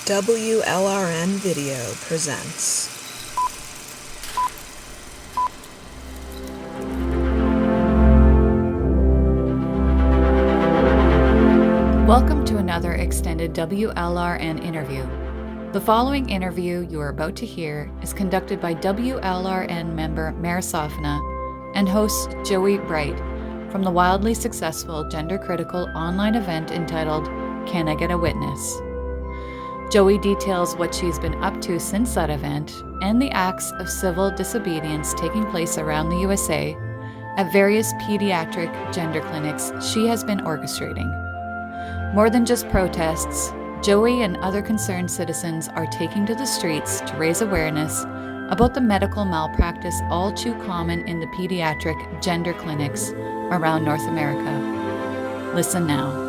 WLRN Video presents. Welcome to another extended WLRN interview. The following interview you are about to hear is conducted by WLRN member Mayor Safina and host Joey Brite from the wildly successful gender-critical online event entitled Can I Get a Witness? Joey details what she's been up to since that event and the acts of civil disobedience taking place around the USA at various pediatric gender clinics she has been orchestrating. More than just protests, Joey and other concerned citizens are taking to the streets to raise awareness about the medical malpractice all too common in the pediatric gender clinics around North America. Listen now.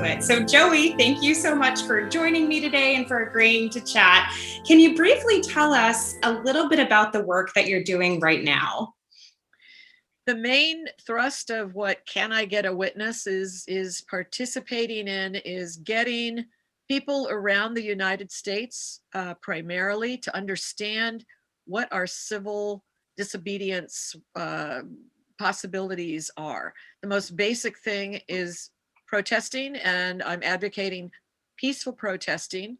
It. So Joey, thank you so much for joining me today and for agreeing to chat. Can you briefly tell us a little bit about the work that you're doing right now? The main thrust of what Can I Get a Witness is participating in is getting people around the United States primarily to understand what our civil disobedience possibilities are. The most basic thing is protesting, and I'm advocating peaceful protesting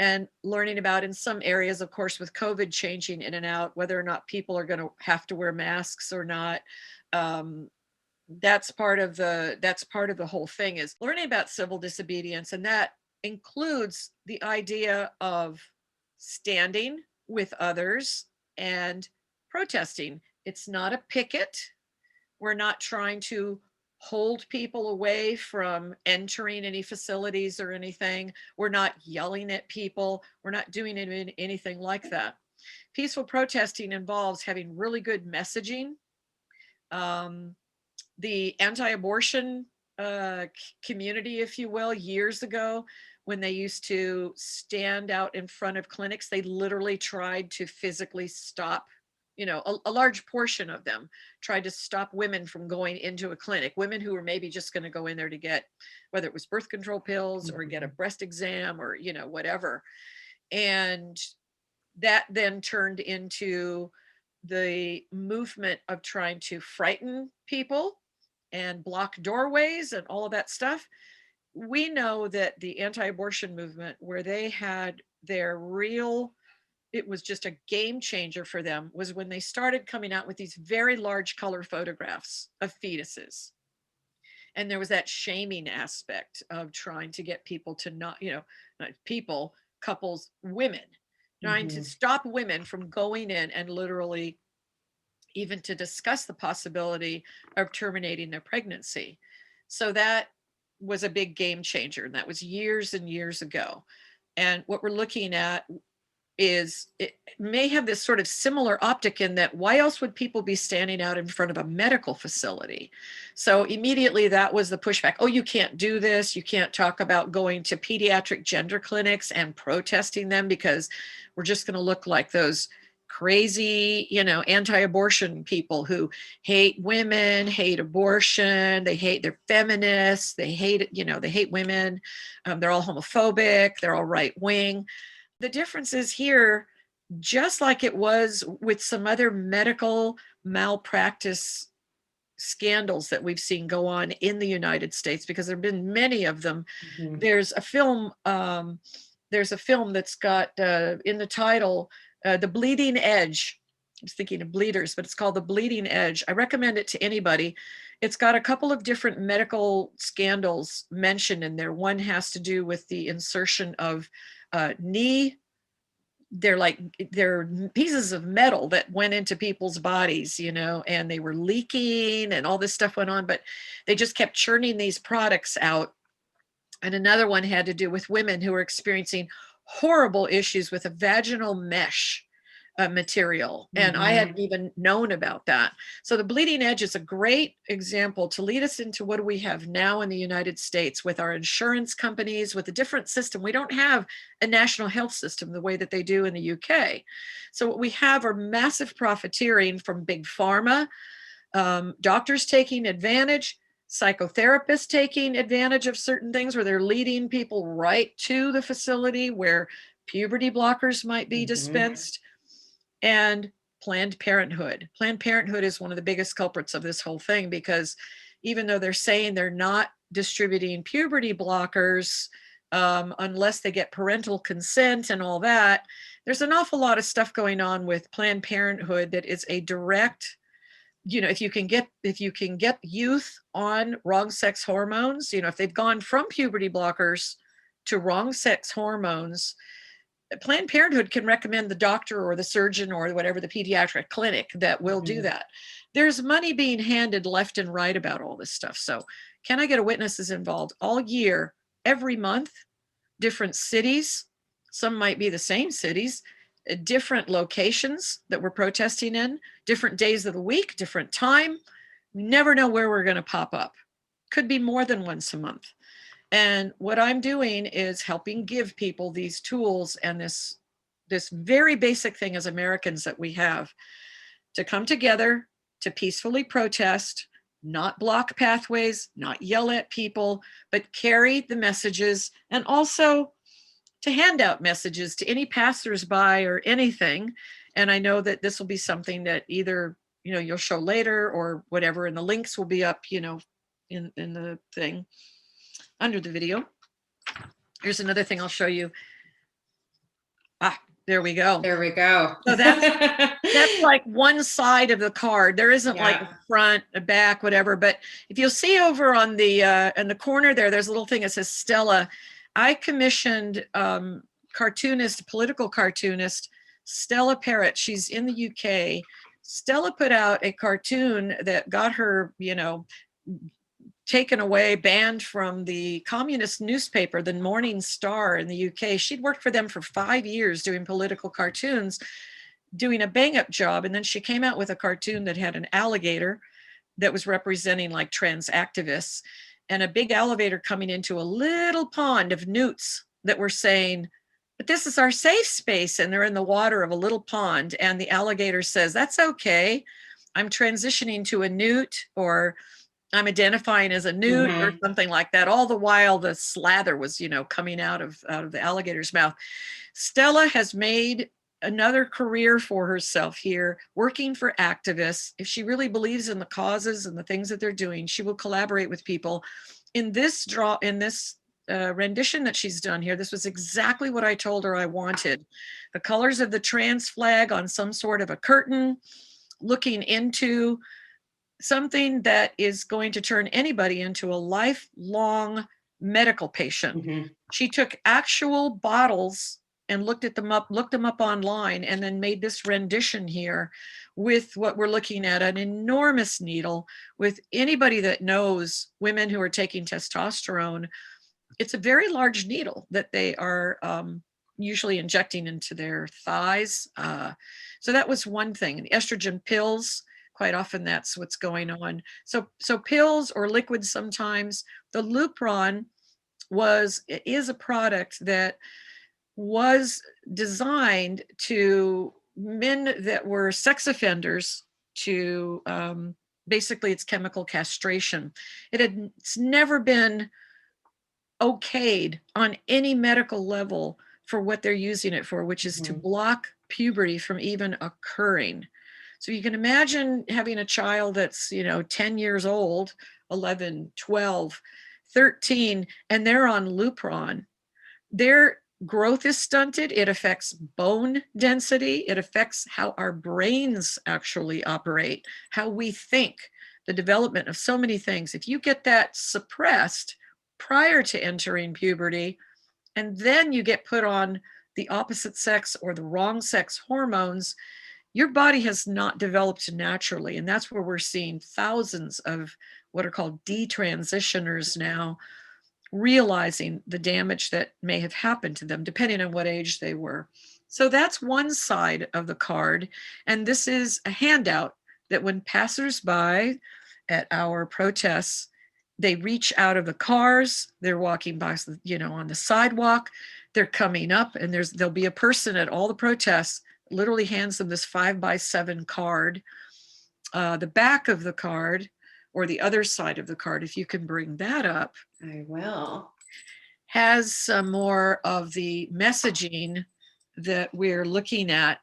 and learning about, in some areas, of course, with COVID changing in and out, whether or not people are going to have to wear masks or not. That's part of the whole thing, is learning about civil disobedience, and that includes the idea of standing with others and protesting. It's not a picket. We're not trying to hold people away from entering any facilities or anything. We're not yelling at people. We're not doing anything like that. Peaceful protesting involves having really good messaging. The anti-abortion community, if you will, years ago, when they used to stand out in front of clinics, they literally tried to physically stop. A large portion of them tried to stop women from going into a clinic, women who were maybe just going to go in there to get, whether it was birth control pills or get a breast exam or, whatever. And that then turned into the movement of trying to frighten people and block doorways and all of that stuff. We know that the anti-abortion movement, where they had their real, it was just a game changer for them, was when they started coming out with these very large color photographs of fetuses. And there was that shaming aspect of trying to get people to not people, couples, women, trying to stop women from going in and literally even to discuss the possibility of terminating their pregnancy. So that was a big game changer. And that was years and years ago. And what we're looking at is, it may have this sort of similar optic in that, why else would people be standing out in front of a medical facility? So immediately that was the pushback. Oh, you can't do this. You can't talk about going to pediatric gender clinics and protesting them, because we're just going to look like those crazy, anti-abortion people who hate women, hate abortion, they're feminists, they hate women, they're all homophobic, they're all right-wing. The difference is here, just like it was with some other medical malpractice scandals that we've seen go on in the United States, because there have been many of them. There's a film that's got in the title, The Bleeding Edge. I was thinking of bleeders, but it's called The Bleeding Edge. I recommend it to anybody. It's got a couple of different medical scandals mentioned in there. One has to do with the insertion of knee. They're pieces of metal that went into people's bodies, and they were leaking and all this stuff went on, but they just kept churning these products out. And another one had to do with women who were experiencing horrible issues with a vaginal mesh material. And I hadn't even known about that. So the Bleeding Edge is a great example to lead us into what we have now in the United States with our insurance companies, with a different system. We don't have a national health system the way that they do in the UK. So what we have are massive profiteering from big pharma, doctors taking advantage, psychotherapists taking advantage of certain things where they're leading people right to the facility where puberty blockers might be dispensed, and Planned Parenthood. Planned Parenthood is one of the biggest culprits of this whole thing, because even though they're saying they're not distributing puberty blockers unless they get parental consent and all that, there's an awful lot of stuff going on with Planned Parenthood that is a direct, if you can get youth on wrong sex hormones, if they've gone from puberty blockers to wrong sex hormones, Planned Parenthood can recommend the doctor or the surgeon or whatever, the pediatric clinic that will do that. There's money being handed left and right about all this stuff. So can I get a witnesses involved all year, every month, different cities? Some might be the same cities, different locations that we're protesting in, different days of the week, different time. We never know where we're going to pop up. Could be more than once a month. And what I'm doing is helping give people these tools and this very basic thing as Americans that we have to come together, to peacefully protest, not block pathways, not yell at people, but carry the messages, and also to hand out messages to any passersby or anything. And I know that this will be something that either, you'll show later or whatever, and the links will be up, in the thing under the video. Here's another thing I'll show you. There we go. There we go. So that's like one side of the card. There isn't like a front, a back, whatever. But if you'll see over on the in the corner there's a little thing that says Stella. I commissioned political cartoonist Stella Parrott. She's in the UK. Stella put out a cartoon that got her, taken away, banned from the communist newspaper, the Morning Star in the UK. She'd worked for them for 5 years doing political cartoons, doing a bang-up job. And then she came out with a cartoon that had an alligator that was representing like trans activists, and a big alligator coming into a little pond of newts that were saying, but this is our safe space. And they're in the water of a little pond. And the alligator says, that's okay. I'm transitioning to a newt, or I'm identifying as a newt, or something like that. All the while the slather was, coming out of the alligator's mouth. Stella has made another career for herself here, working for activists. If she really believes in the causes and the things that they're doing, she will collaborate with people. In this rendition that she's done here, this was exactly what I told her I wanted. The colors of the trans flag on some sort of a curtain, looking into something that is going to turn anybody into a lifelong medical patient. She took actual bottles and looked them up online, and then made this rendition here with what we're looking at, an enormous needle. With anybody that knows women who are taking testosterone, it's a very large needle that they are usually injecting into their thighs. So that was one thing. The estrogen pills, quite often that's what's going on. So pills or liquids sometimes. The Lupron is a product that was designed to men that were sex offenders to basically it's chemical castration. It's never been okayed on any medical level for what they're using it for, which is to block puberty from even occurring. So you can imagine having a child that's, 10 years old, 11, 12, 13, and they're on Lupron. Their growth is stunted. It affects bone density. It affects how our brains actually operate, how we think, the development of so many things. If you get that suppressed prior to entering puberty, and then you get put on the opposite sex or the wrong sex hormones, your body has not developed naturally. And that's where we're seeing thousands of what are called detransitioners now, realizing the damage that may have happened to them, depending on what age they were. So that's one side of the card. And this is a handout that when passersby at our protests, they reach out of the cars, they're walking by, on the sidewalk, they're coming up, and there'll be a person at all the protests, literally hands them this 5x7 card. The back of the card or the other side of the card, if you can bring that up. I will. Has some more of the messaging that we're looking at.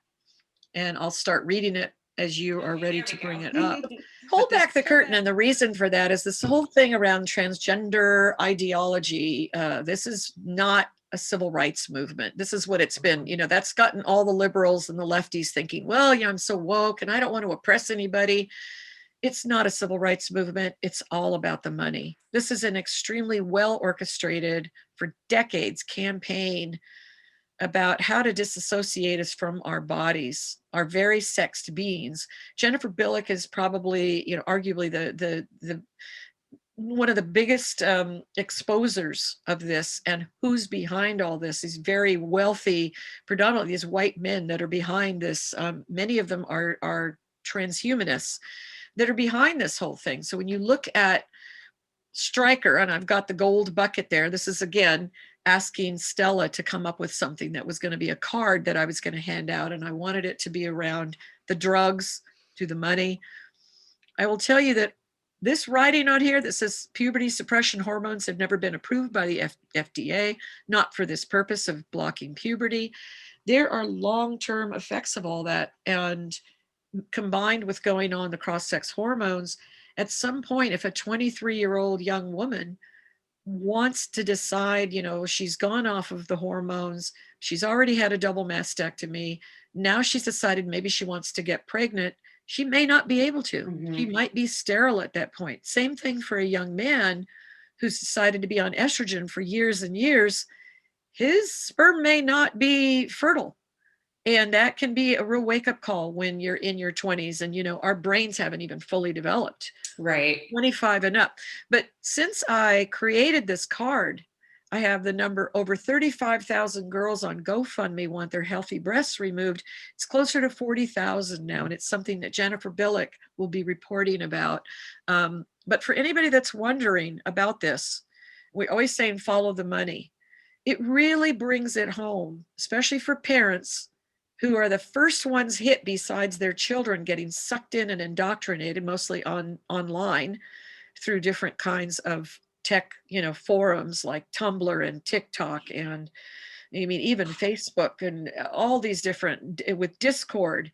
And I'll start reading it as you are ready to bring it up. Hold back the curtain. And the reason for that is this whole thing around transgender ideology. This is not a civil rights movement. This is what it's been. That's gotten all the liberals and the lefties thinking, well, I'm so woke and I don't want to oppress anybody. It's not a civil rights movement. It's all about the money. This is an extremely well orchestrated, for decades, campaign about how to disassociate us from our bodies, our very sexed beings. Jennifer Billick is probably, arguably the one of the biggest exposers of this, and who's behind all this. These very wealthy, predominantly these white men that are behind this. Many of them are transhumanists that are behind this whole thing. So when you look at Stryker, and I've got the gold bucket there, this is again asking Stella to come up with something that was going to be a card that I was going to hand out, and I wanted it to be around the drugs to the money. I will tell you that this writing on here that says puberty suppression hormones have never been approved by the FDA, not for this purpose of blocking puberty. There are long-term effects of all that, and combined with going on the cross-sex hormones, at some point, if a 23-year-old young woman wants to decide, she's gone off of the hormones, she's already had a double mastectomy, now she's decided maybe she wants to get pregnant, she may not be able to. Mm-hmm. She might be sterile at that point. Same thing for a young man who's decided to be on estrogen for years and years. His sperm may not be fertile. And that can be a real wake-up call when you're in your 20s and, our brains haven't even fully developed. Right. 25 and up. But since I created this card, I have the number over 35,000 girls on GoFundMe want their healthy breasts removed. It's closer to 40,000 now, and it's something that Jennifer Billick will be reporting about. But for anybody that's wondering about this, we always saying follow the money. It really brings it home, especially for parents who are the first ones hit besides their children getting sucked in and indoctrinated, mostly online through different kinds of tech, forums like Tumblr and TikTok and even Facebook and all these different, with Discord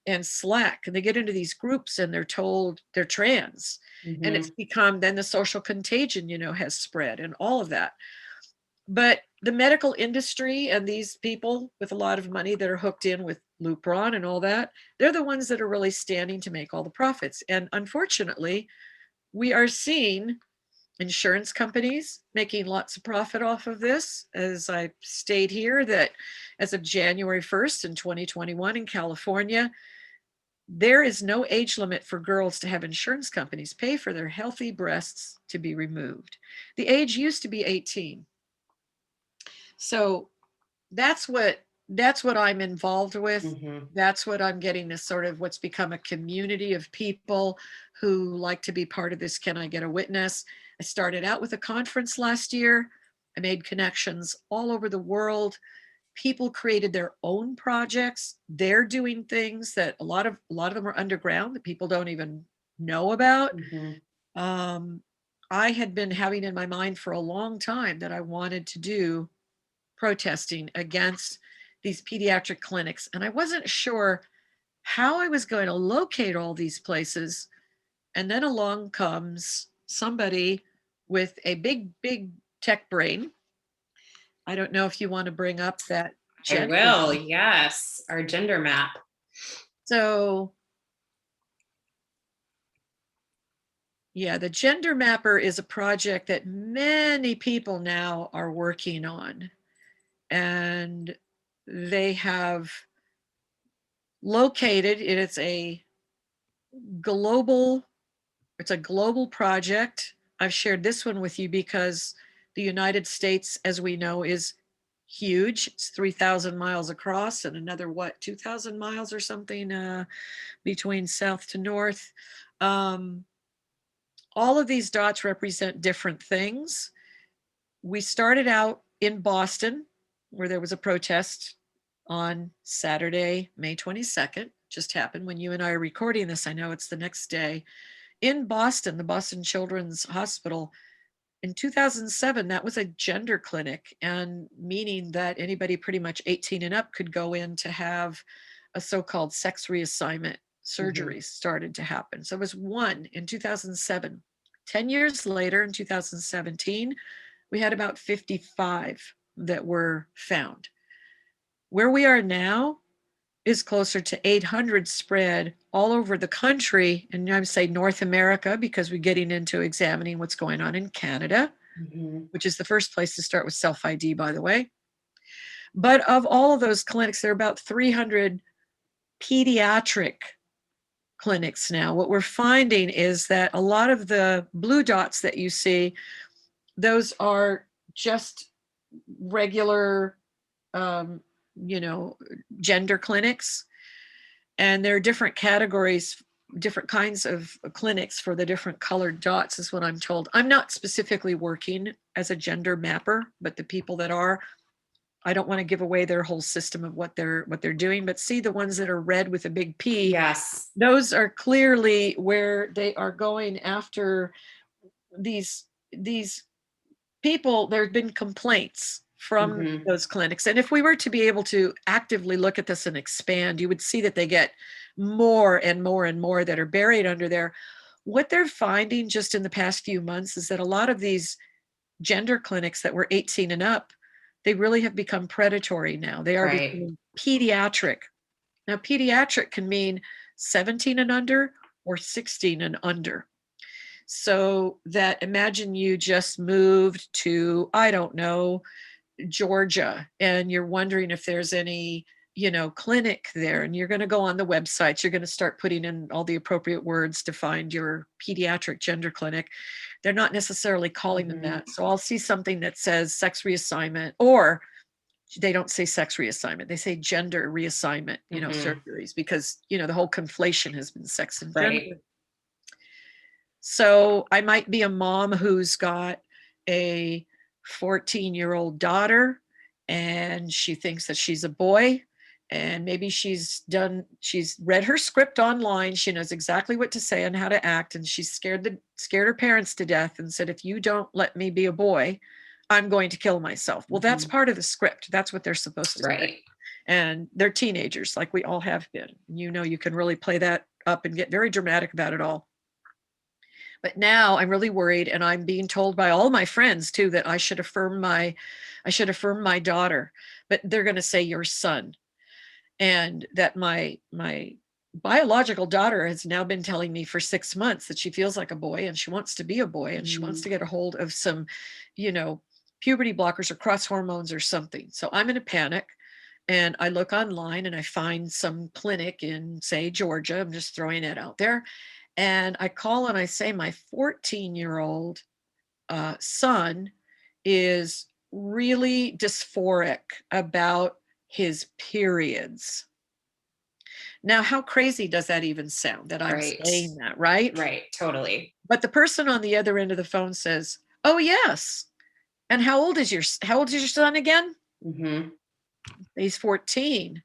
and Slack. And they get into these groups and they're told they're trans. Mm-hmm. And it's become, then the social contagion, has spread and all of that. But the medical industry and these people with a lot of money that are hooked in with Lupron and all that, they're the ones that are really standing to make all the profits. And unfortunately, we are seeing insurance companies making lots of profit off of this. As I state here, that as of January 1st in 2021 in California, there is no age limit for girls to have insurance companies pay for their healthy breasts to be removed. The age used to be 18. So that's what I'm involved with. Mm-hmm. That's what I'm getting, this sort of what's become a community of people who like to be part of this Can I Get a Witness? I started out with a conference last year. I made connections all over the world. People created their own projects. They're doing things that a lot of them are underground that people don't even know about. Mm-hmm. I had been having in my mind for a long time that I wanted to do protesting against these pediatric clinics. And I wasn't sure how I was going to locate all these places. And then along comes somebody with a big, big tech brain. I don't know if you want to bring up that. I will, yes. Our gender map. So, yeah, the Gender Mapper is a project that many people now are working on. And they have located, it's a global project. I've shared this one with you because the United States, as we know, is huge. It's 3,000 miles across and another, 2,000 miles or something between south to north. All of these dots represent different things. We started out in Boston, where there was a protest on Saturday, May 22nd, just happened when you and I are recording this. I know it's the next day. in Boston, the Boston Children's Hospital, in 2007, that was a gender clinic, and meaning that anybody pretty much 18 and up could go in to have a so-called sex reassignment surgery started to happen. So it was one in 2007. 10 years later, in 2017, we had about 55 that were found. Where we are now is closer to 800 spread all over the country. And I would say North America, because we're getting into examining what's going on in Canada, which is the first place to start with self-ID, by the way. But of all of those clinics, there are about 300 pediatric clinics now. What we're finding is that a lot of the blue dots that you see, those are just regular gender clinics, and there are different categories, different kinds of clinics for the different colored dots, is what I'm told. I'm not specifically working as a gender mapper, but the people that are, I don't want to give away their whole system of what they're doing, but see the ones that are red with a big P. Yes. Those are clearly where they are going after these people. There have been complaints from those clinics. And if we were to be able to actively look at this and expand, you would see that they get more and more and more that are buried under there. What they're finding just in the past few months is that a lot of these gender clinics that were 18 and up, they really have become predatory now. They are becoming pediatric. Now, pediatric can mean 17 and under or 16 and under. So that, imagine you just moved to, I don't know, Georgia, and you're wondering if there's any, clinic there, and you're going to go on the websites, you're going to start putting in all the appropriate words to find your pediatric gender clinic. They're not necessarily calling them that. So I'll see something that says sex reassignment, or they don't say sex reassignment, they say gender reassignment, surgeries, because, the whole conflation has been sex and gender. So I might be a mom who's got a 14-year-old daughter, and she thinks that she's a boy, and maybe she's read her script online. She knows exactly what to say and how to act, and she's scared her parents to death and said, if you don't let me be a boy, I'm going to kill myself. Well, that's part of the script. That's what they're supposed to do. And they're teenagers, like we all have been. You can really play that up and get very dramatic about it all. But now I'm really worried, and I'm being told by all my friends too that I should affirm my daughter, but they're going to say your son. And that my biological daughter has now been telling me for 6 months that she feels like a boy, and she wants to be a boy, and she wants to get a hold of some, puberty blockers or cross hormones or something. So I'm in a panic, and I look online and I find some clinic in, say, Georgia. I'm just throwing it out there. And I call and I say, my 14-year-old son is really dysphoric about his periods. Now, how crazy does that even sound that I'm saying that, right? Right, totally. But the person on the other end of the phone says, oh, yes. And how old is your son again? He's 14.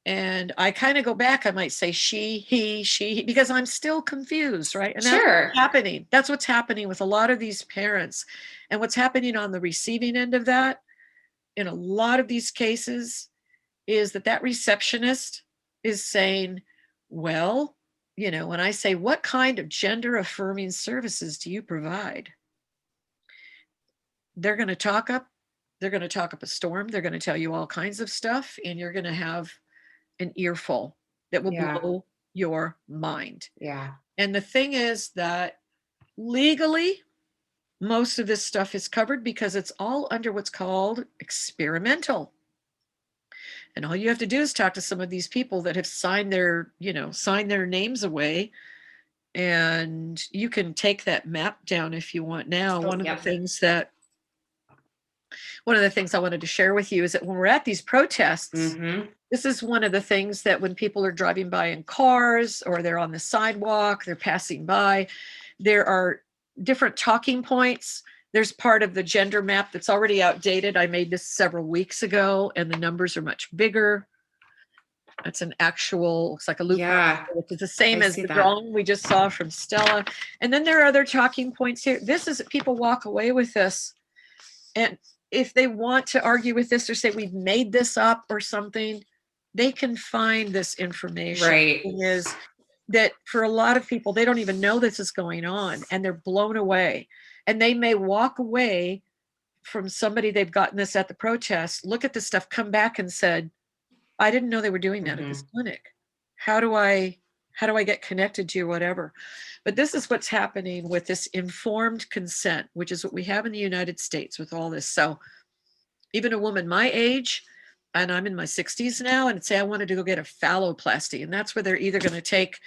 And I kind of go back, I might say she, he, she, because I'm still confused, right? And that's what's happening. That's what's happening with a lot of these parents. And what's happening on the receiving end of that, in a lot of these cases, is that receptionist is saying, well, when I say, what kind of gender affirming services do you provide? They're going to talk up a storm. They're going to tell you all kinds of stuff, and you're going to have an earful that will blow your mind. And the thing is that legally, most of this stuff is covered because it's all under what's called experimental. And all you have to do is talk to some of these people that have signed their names away, and you can take that map down if you want now. One of the things I wanted to share with you is that when we're at these protests, this is one of the things that when people are driving by in cars or they're on the sidewalk, they're passing by, there are different talking points. There's part of the gender map that's already outdated. I made this several weeks ago, and the numbers are much bigger. That's an actual, looks like a loop, Yeah, which is the same I as see the that. drawing we just saw from Stella. And then there are other talking points here. This is, people walk away with this. And if they want to argue with this or say we've made this up or something, they can find this information. Right. The thing is that for a lot of people, they don't even know this is going on and they're blown away. And they may walk away from somebody they've gotten this at the protest, look at this stuff, come back and said, I didn't know they were doing that at this clinic. How do I get connected to you, whatever? But this is what's happening with this informed consent, which is what we have in the United States with all this. So even a woman my age, and I'm in my 60s now, and say I wanted to go get a phalloplasty, and that's where they're either going to take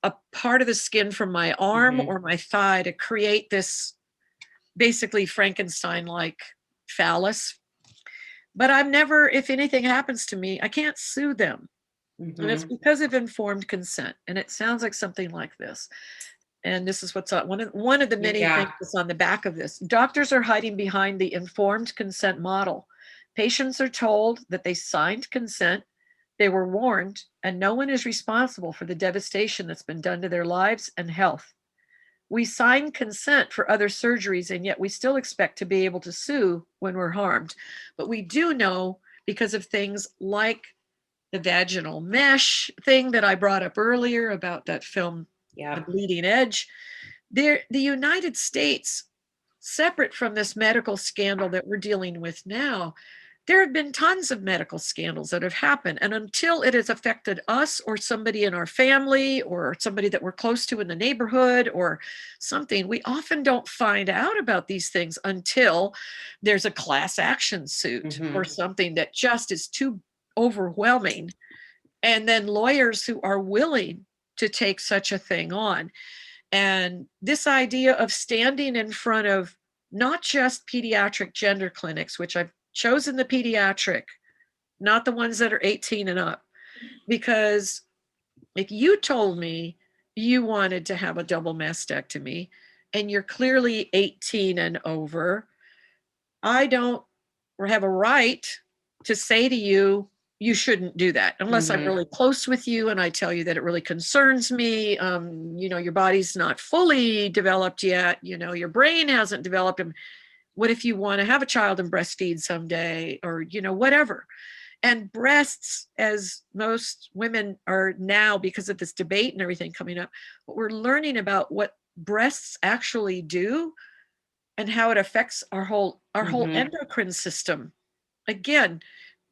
a part of the skin from my arm or my thigh to create this basically Frankenstein-like phallus. But I'm never, if anything happens to me, I can't sue them. And it's because of informed consent. And it sounds like something like this. And this is what's on one of the many things that's on the back of this. Doctors are hiding behind the informed consent model. Patients are told that they signed consent, they were warned, and no one is responsible for the devastation that's been done to their lives and health. We sign consent for other surgeries, and yet we still expect to be able to sue when we're harmed. But we do know, because of things like the vaginal mesh thing that I brought up earlier about that film, The Bleeding Edge, the United States, separate from this medical scandal that we're dealing with now, there have been tons of medical scandals that have happened. And until it has affected us or somebody in our family or somebody that we're close to in the neighborhood or something, we often don't find out about these things until there's a class action suit or something that just is too overwhelming. And then lawyers who are willing to take such a thing on. And this idea of standing in front of not just pediatric gender clinics, which I've chosen the pediatric, not the ones that are 18 and up, because if you told me you wanted to have a double mastectomy and you're clearly 18 and over, I don't have a right to say to you, you shouldn't do that unless I'm really close with you and I tell you that it really concerns me. Your body's not fully developed yet. Your brain hasn't developed. What if you want to have a child and breastfeed someday or, whatever. And breasts, as most women are now, because of this debate and everything coming up, what we're learning about what breasts actually do and how it affects our whole endocrine system. Again,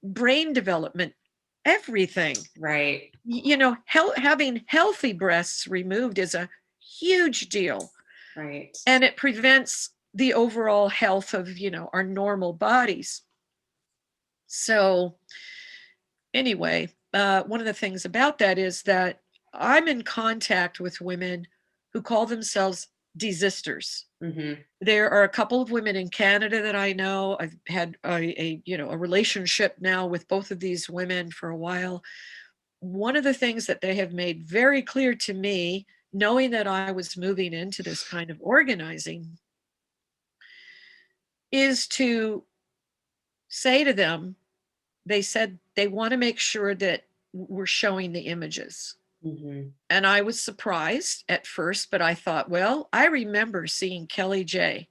brain development, everything. Right. Having healthy breasts removed is a huge deal. Right. And it prevents the overall health of, our normal bodies. So anyway, one of the things about that is that I'm in contact with women who call themselves desisters. There are a couple of women in Canada that I know. I've had a relationship now with both of these women for a while. One of the things that they have made very clear to me, knowing that I was moving into this kind of organizing, is to say to them, they said they want to make sure that we're showing the images. And I was surprised at first, but I thought, well, I remember seeing Kelly J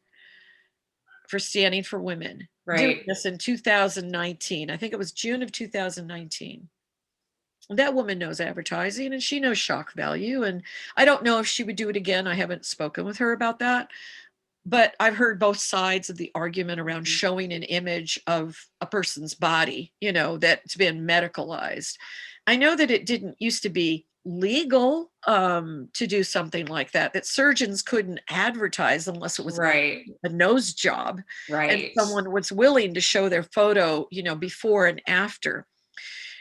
for Standing for Women doing this in 2019. I think it was June of 2019. That woman knows advertising and she knows shock value. And I don't know if she would do it again. I haven't spoken with her about that. But I've heard both sides of the argument around showing an image of a person's body, that's been medicalized. I know that it didn't used to be legal to do something like that surgeons couldn't advertise unless it was a nose job. And someone was willing to show their photo, before and after.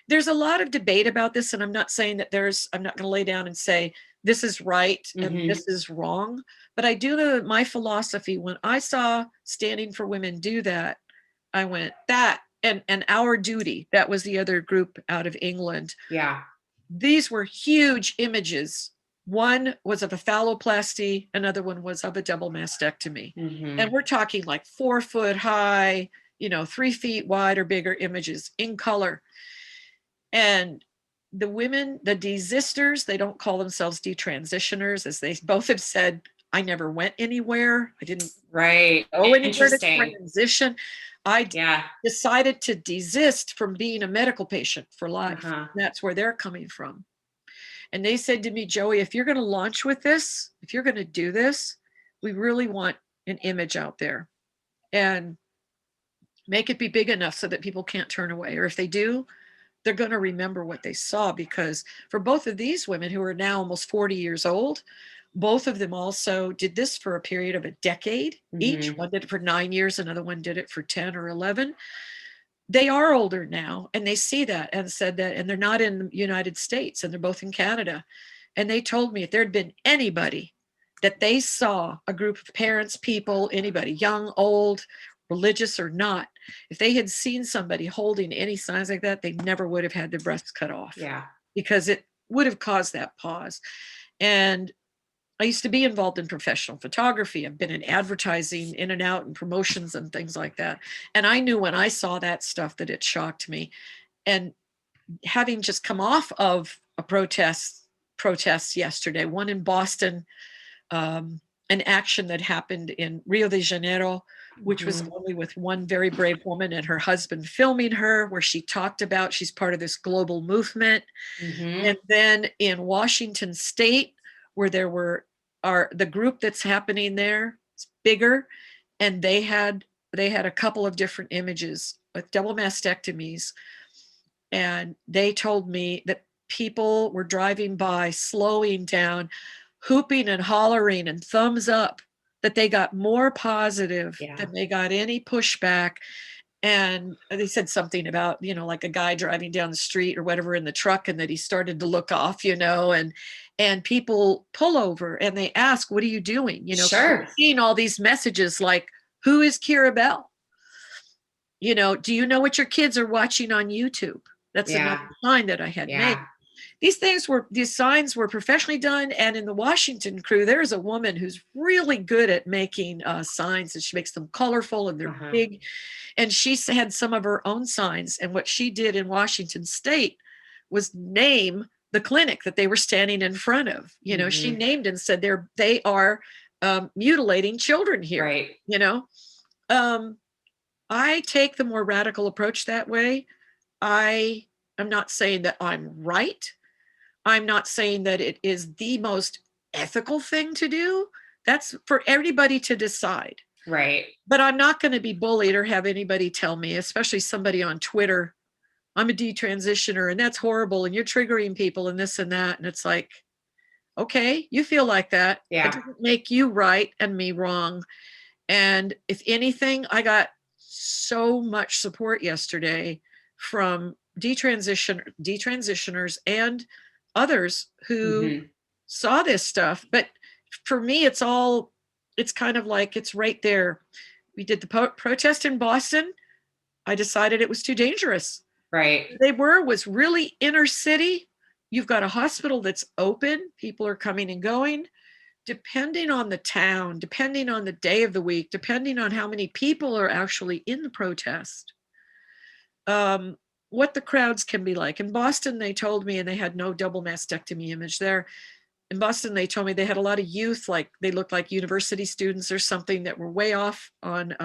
There's a lot of debate about this, and I'm not saying that I'm not going to lay down and say this is right and this is wrong, but I do know that my philosophy, when I saw Standing for Women do that, I went, that and Our Duty, that was the other group out of England. Yeah. These were huge images. One was of a phalloplasty, another one was of a double mastectomy. And we're talking like 4 foot high, 3 feet wide or bigger images in color. And the women, the desisters, they don't call themselves detransitioners, as they both have said, I never went anywhere. I didn't Right. go anywhere to Interesting. transition. I Yeah. decided to desist from being a medical patient for life. Uh-huh. That's where they're coming from. And they said to me, Joey, if you're going to launch with this, if you're going to do this, we really want an image out there and make it be big enough so that people can't turn away. Or if they do, they're going to remember what they saw. Because for both of these women who are now almost 40 years old, both of them also did this for a period of a decade each. Mhm. One did it for 9 years, another one did it for 10 or 11. They are older now and they see that and said that, and they're not in the United States and they're both in Canada. And they told me if there had been anybody that they saw, a group of parents, people, anybody, young, old, religious or not, if they had seen somebody holding any signs like that, they never would have had their breasts cut off. Yeah. Because it would have caused that pause. And I used to be involved in professional photography. I've been in advertising, in and out, and promotions and things like that. And I knew when I saw that stuff that it shocked me. And having just come off of a protest yesterday, one in Boston, an action that happened in Rio de Janeiro, which was only with one very brave woman and her husband filming her, where she talked about she's part of this global movement. Mhm. And then in Washington State, where there were the group that's happening there, it's bigger, and they had a couple of different images with double mastectomies, and they told me that people were driving by, slowing down, hooping and hollering and thumbs up, that they got more positive Yeah. than they got any pushback. And they said something about, like a guy driving down the street or whatever in the truck, and that he started to look off, and people pull over and they ask, what are you doing? Sure. Seeing all these messages like, who is Kira Bell? Do you know what your kids are watching on YouTube? That's Yeah. another sign that I had made. Yeah. These signs were professionally done. And in the Washington crew, there's a woman who's really good at making signs, and she makes them colorful and they're big. And she had some of her own signs. And what she did in Washington State was name the clinic that they were standing in front of. She named and said they are mutilating children here. Right. I take the more radical approach that way. I am not saying that I'm right. I'm not saying that it is the most ethical thing to do. That's for everybody to decide. Right. But I'm not going to be bullied or have anybody tell me, especially somebody on Twitter, I'm a detransitioner and that's horrible and you're triggering people and this and that. And it's like, okay, you feel like that. Yeah. It doesn't make you right and me wrong. And if anything, I got so much support yesterday from detransitioners and others who saw this stuff. But for me, it's kind of like it's right there. We did the protest in Boston. I decided it was too dangerous. Right. Was really inner city. You've got a hospital that's open. People are coming and going. Depending on the town, depending on the day of the week, depending on how many people are actually in the protest, what the crowds can be like. In Boston, they told me, and they had no double mastectomy image there. In Boston, they told me they had a lot of youth, like they looked like university students or something, that were way off on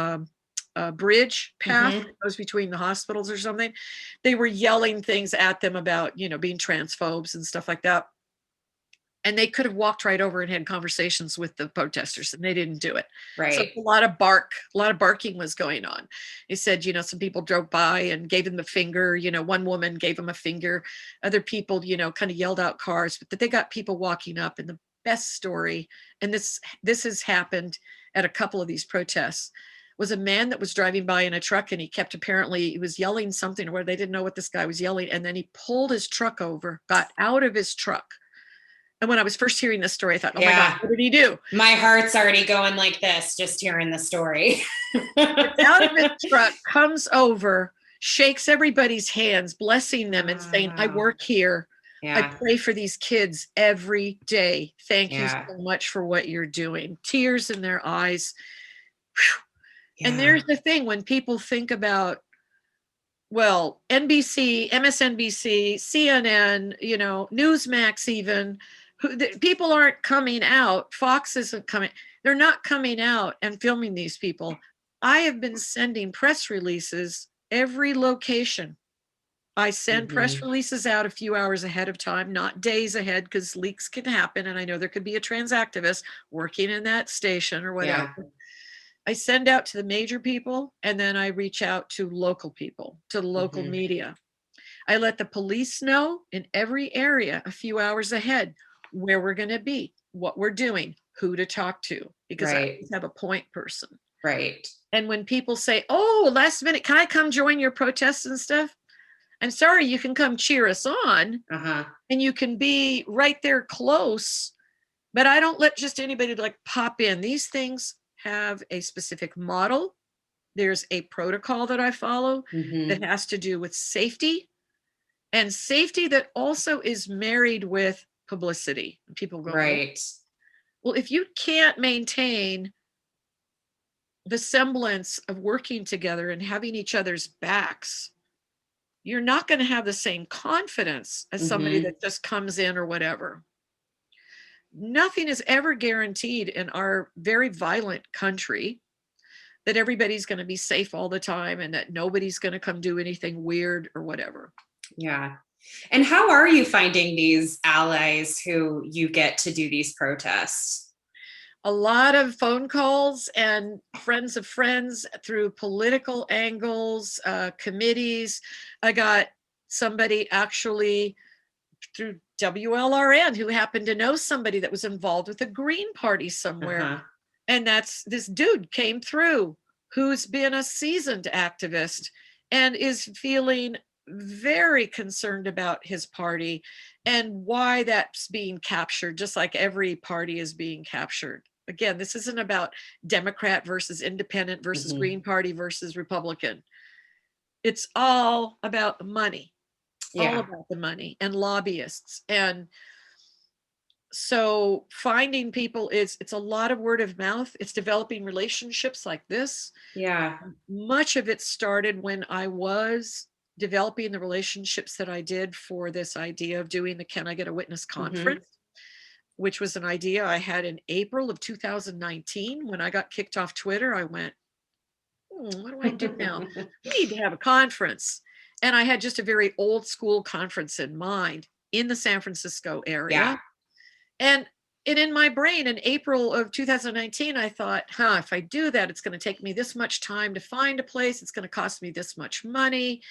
a bridge path that goes between the hospitals or something. They were yelling things at them about, being transphobes and stuff like that. And they could have walked right over and had conversations with the protesters, and they didn't do it. Right. So a lot of barking was going on. He said, some people drove by and gave him the finger. One woman gave him a finger. Other people, kind of yelled out cars, but that they got people walking up. And the best story, and this has happened at a couple of these protests, was a man that was driving by in a truck, and he was yelling something where they didn't know what this guy was yelling. And then he pulled his truck over, got out of his truck. And when I was first hearing this story, I thought, oh my God, what did he do? My heart's already going like this, just hearing the story. Gets out of his truck, comes over, shakes everybody's hands, blessing them and saying, I work here. I pray for these kids every day. Thank you so much for what you're doing. Tears in their eyes. And there's the thing, when people think about well, NBC, MSNBC, CNN, Newsmax, even people aren't coming out. Fox isn't coming. They're not coming out and filming these people. I have been sending press releases every location. I send press releases out a few hours ahead of time, not days ahead, because leaks can happen. And I know there could be a trans activist working in that station or whatever. Yeah. I send out to the major people, and then I reach out to local people, to the local media. I let the police know in every area a few hours ahead where we're going to be, what we're doing, who to talk to, because I always have a point person. Right. And when people say, oh, last minute, can I come join your protests and stuff? I'm sorry, you can come cheer us on, and you can be right there close, but I don't let just anybody like pop in. These things have a specific model. There's a protocol that I follow that has to do with safety, and safety that also is married with publicity. People go, right. Well, if you can't maintain the semblance of working together and having each other's backs, you're not going to have the same confidence as somebody that just comes in or whatever. Nothing is ever guaranteed in our very violent country, that everybody's going to be safe all the time and that nobody's going to come do anything weird or whatever. Yeah. And how are you finding these allies who you get to do these protests? A lot of phone calls and friends of friends through political angles, committees. I got somebody actually through WLRN who happened to know somebody that was involved with a Green Party somewhere. And this dude came through who's been a seasoned activist and is feeling very concerned about his party and why that's being captured, just like every party is being captured. Again, this isn't about Democrat versus independent versus Green Party versus Republican. It's all about money. All about the money and lobbyists. And so finding people it's a lot of word of mouth. It's developing relationships like this. Yeah. Much of it started when I was developing the relationships that I did for this idea of doing the Can I Get a Witness conference, which was an idea I had in April of 2019. When I got kicked off Twitter, I went, what do I do now? We need to have a conference. And I had just a very old school conference in mind in the San Francisco area. Yeah. And in my brain in April of 2019, I thought, if I do that, it's going to take me this much time to find a place. It's going to cost me this much money.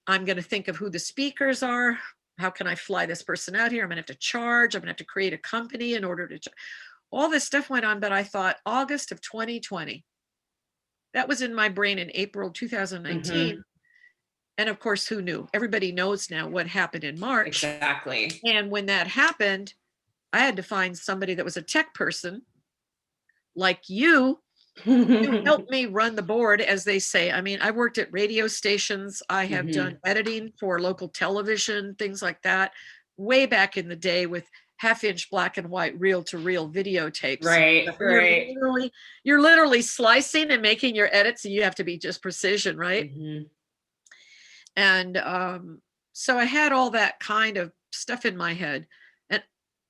I'm going to think of who the speakers are. How can I fly this person out here? I'm going to have to charge. I'm going to have to create a company in order to, all this stuff went on. But I thought August of 2020, that was in my brain in April 2019. And of course, who knew? Everybody knows now what happened in March. Exactly. And when that happened, I had to find somebody that was a tech person like you to help me run the board, as they say. I mean, I worked at radio stations. I have done editing for local television, things like that, way back in the day with half-inch black and white reel-to-reel videotapes. Right. You're literally slicing and making your edits, and you have to be just precision, right? And so I had all that kind of stuff in my head.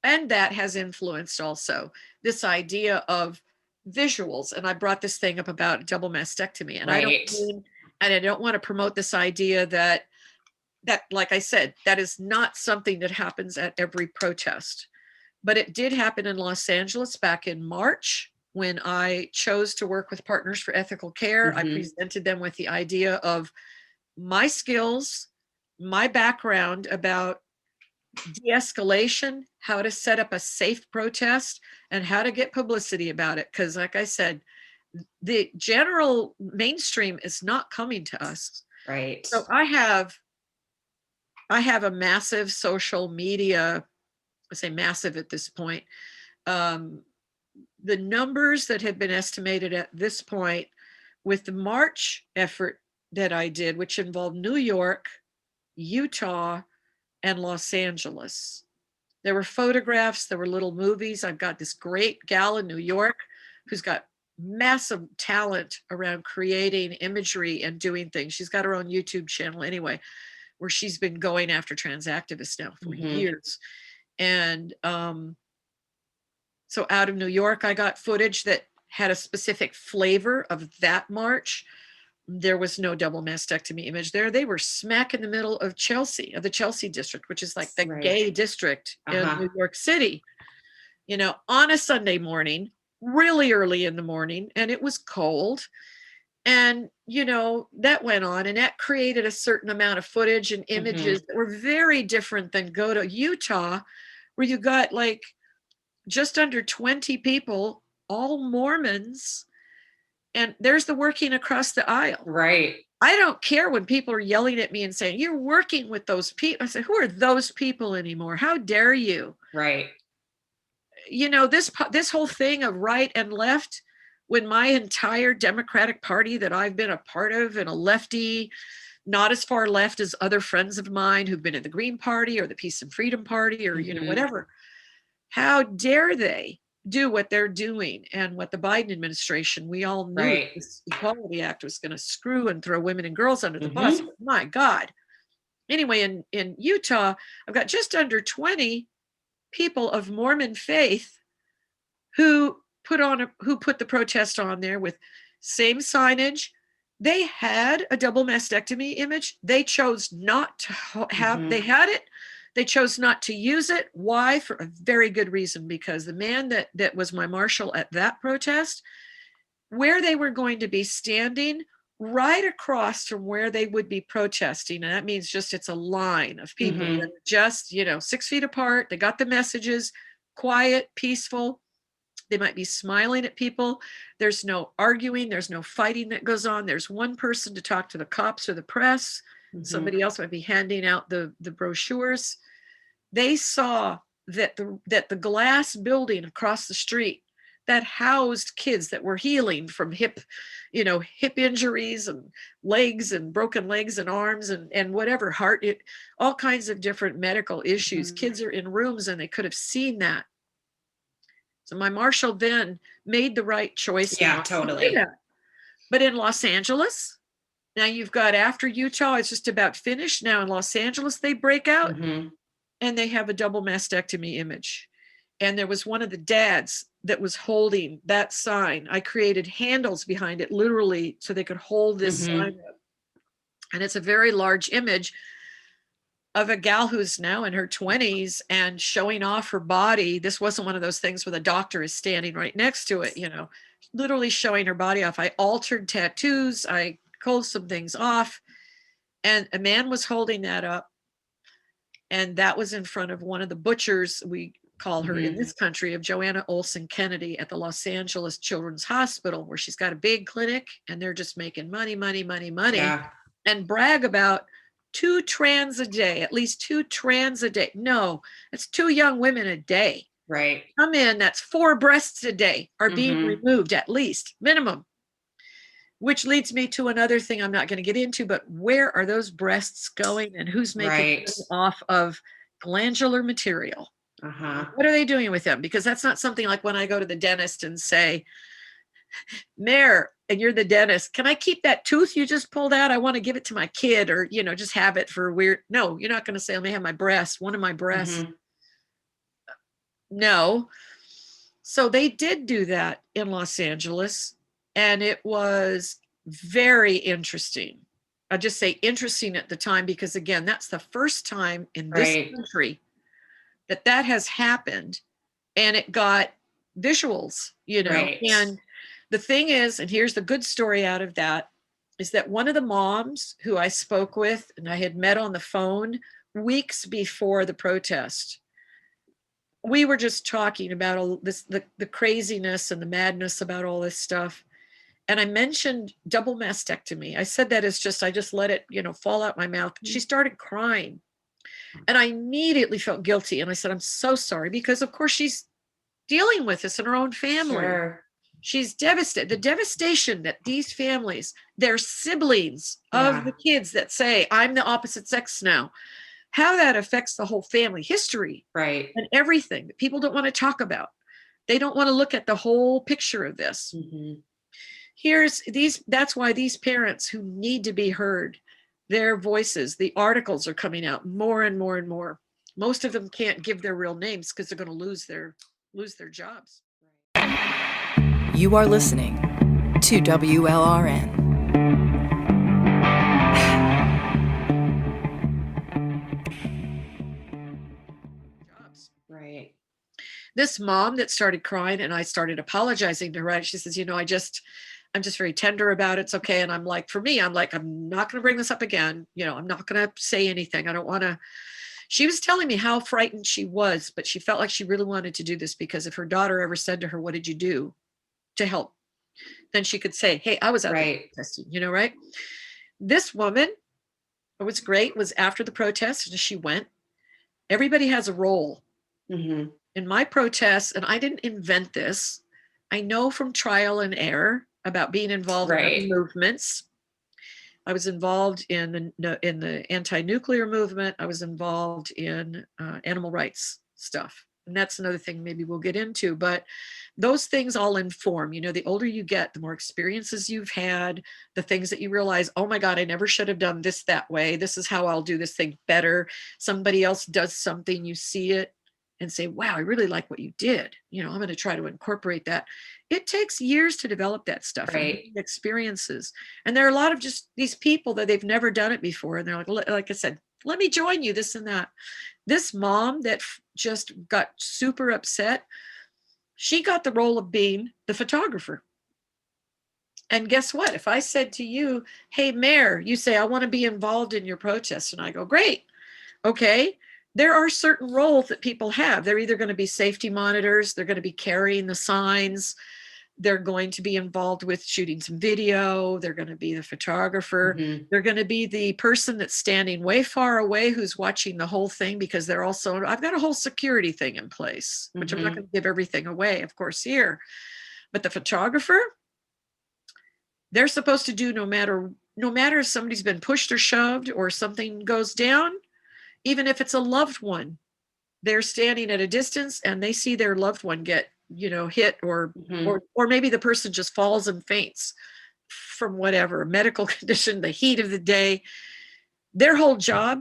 And that has influenced also this idea of visuals. And I brought this thing up about double mastectomy. And I don't want to promote this idea that, like I said, that is not something that happens at every protest. But it did happen in Los Angeles back in March when I chose to work with Partners for Ethical Care. I presented them with the idea of my skills, my background about de-escalation, how to set up a safe protest, and how to get publicity about it. Because like I said, the general mainstream is not coming to us. Right. So I have a massive social media, I say massive at this point. The numbers that have been estimated at this point with the March effort that I did, which involved New York, Utah, and Los Angeles. There were photographs, there were little movies. I've got this great gal in New York who's got massive talent around creating imagery and doing things. She's got her own YouTube channel anyway, where she's been going after trans activists now for years. And so out of New York, I got footage that had a specific flavor of that march. There was no double mastectomy image there. They were smack in the middle of Chelsea, of the Chelsea district, which is like the gay district in New York City, you know, on a Sunday morning, really early in the morning, and it was cold. And, you know, that went on, and that created a certain amount of footage and images that were very different than go to Utah, where you got like just under 20 people, all Mormons, and there's the working across the aisle. Right. I don't care when people are yelling at me and saying, you're working with those people. I say, who are those people anymore? How dare you? Right. You know, this whole thing of right and left, when my entire Democratic Party that I've been a part of, and a lefty, not as far left as other friends of mine who've been in the Green Party or the Peace and Freedom Party or, you know, whatever, how dare they do what they're doing? And what the Biden administration, we all knew this Equality Act was going to screw and throw women and girls under the bus. But my God. Anyway, in Utah, I've got just under 20 people of Mormon faith who put the protest on there with same signage. They had a double mastectomy image. They chose not to have, they had it. They chose not to use it. Why? For a very good reason, because the man that was my marshal at that protest, where they were going to be standing right across from where they would be protesting, and that means just it's a line of people that are just, you know, 6 feet apart. They got the messages, quiet, peaceful. They might be smiling at people. There's no arguing. There's no fighting that goes on. There's one person to talk to the cops or the press. Somebody else might be handing out the brochures. They saw that the glass building across the street that housed kids that were healing from hip injuries and legs and broken legs and arms and whatever, heart, all kinds of different medical issues. Kids are in rooms and they could have seen that. So my marshal then made the right choice. Yeah, totally. But in Los Angeles, now you've got, after Utah, it's just about finished. Now in Los Angeles, they break out and they have a double mastectomy image. And there was one of the dads that was holding that sign. I created handles behind it, literally, so they could hold this sign up. And it's a very large image of a gal who's now in her 20s and showing off her body. This wasn't one of those things where the doctor is standing right next to it, you know, literally showing her body off. I altered tattoos. I culled some things off, and a man was holding that up. And that was in front of one of the butchers, we call her in this country, of Joanna Olson Kennedy at the Los Angeles Children's Hospital, where she's got a big clinic and they're just making money, and brag about 2 trans a day, at least 2 trans a day. No, it's 2 young women a day. Right. Come in, that's 4 breasts a day are being removed, at least, minimum. Which leads me to another thing I'm not going to get into, but where are those breasts going, and who's making money off of glandular material? What are they doing with them? Because that's not something like when I go to the dentist and say, Mayor, and you're the dentist, can I keep that tooth you just pulled out? I want to give it to my kid, or, you know, just have it for weird. No, you're not going to say, let me have my breast, one of my breasts. No. So they did do that in Los Angeles, and it was very interesting. I'll just say interesting at the time, because again, that's the first time in this country that has happened, and it got visuals, you know. And the thing is, and here's the good story out of that, is that one of the moms who I spoke with and I had met on the phone weeks before the protest, we were just talking about all this, the craziness and the madness about all this stuff. And I mentioned double mastectomy. I said that as just, I just let it, you know, fall out my mouth. She started crying. And I immediately felt guilty. And I said, I'm so sorry, because of course she's dealing with this in her own family. She's devastated. The devastation that these families, their siblings of the kids that say, I'm the opposite sex now, how that affects the whole family history and everything that people don't want to talk about. They don't want to look at the whole picture of this. That's why these parents who need to be heard, their voices, the articles are coming out more and more and more. Most of them can't give their real names because they're going to lose their jobs. You are listening to WLRN. Right. This mom that started crying, and I started apologizing to her. She says, I'm just very tender about it. It's okay. And I'm like, for me, I'm not going to bring this up again. I'm not going to say anything. I don't want to. She was telling me how frightened she was, but she felt like she really wanted to do this because if her daughter ever said to her, what did you do to help? Then she could say, hey, I was out there protesting, right? This woman, it was great, was after the protest and she went. Everybody has a role. In my protests, and I didn't invent this, I know from trial and error about being involved in movements. I was involved in the anti-nuclear movement. I was involved in animal rights stuff. And that's another thing maybe we'll get into. But those things all inform. The older you get, the more experiences you've had, the things that you realize, oh my God, I never should have done this that way. This is how I'll do this thing better. Somebody else does something, you see it and say, wow, I really like what you did. I'm going to try to incorporate that. It takes years to develop that stuff, experiences. And there are a lot of just these people that they've never done it before. And they're like I said, let me join you, this and that. This mom that just got super upset, she got the role of being the photographer. And guess what? If I said to you, hey, Mayor, you say, I want to be involved in your protest. And I go, great. Okay. There are certain roles that people have. They're either going to be safety monitors, they're going to be carrying the signs, they're going to be involved with shooting some video, they're going to be the photographer, they're going to be the person that's standing way far away who's watching the whole thing because they're also, I've got a whole security thing in place, which I'm not going to give everything away, of course, here. But the photographer, they're supposed to do no matter if somebody's been pushed or shoved or something goes down, even if it's a loved one, they're standing at a distance and they see their loved one get, hit or maybe the person just falls and faints from whatever medical condition, the heat of the day. Their whole job,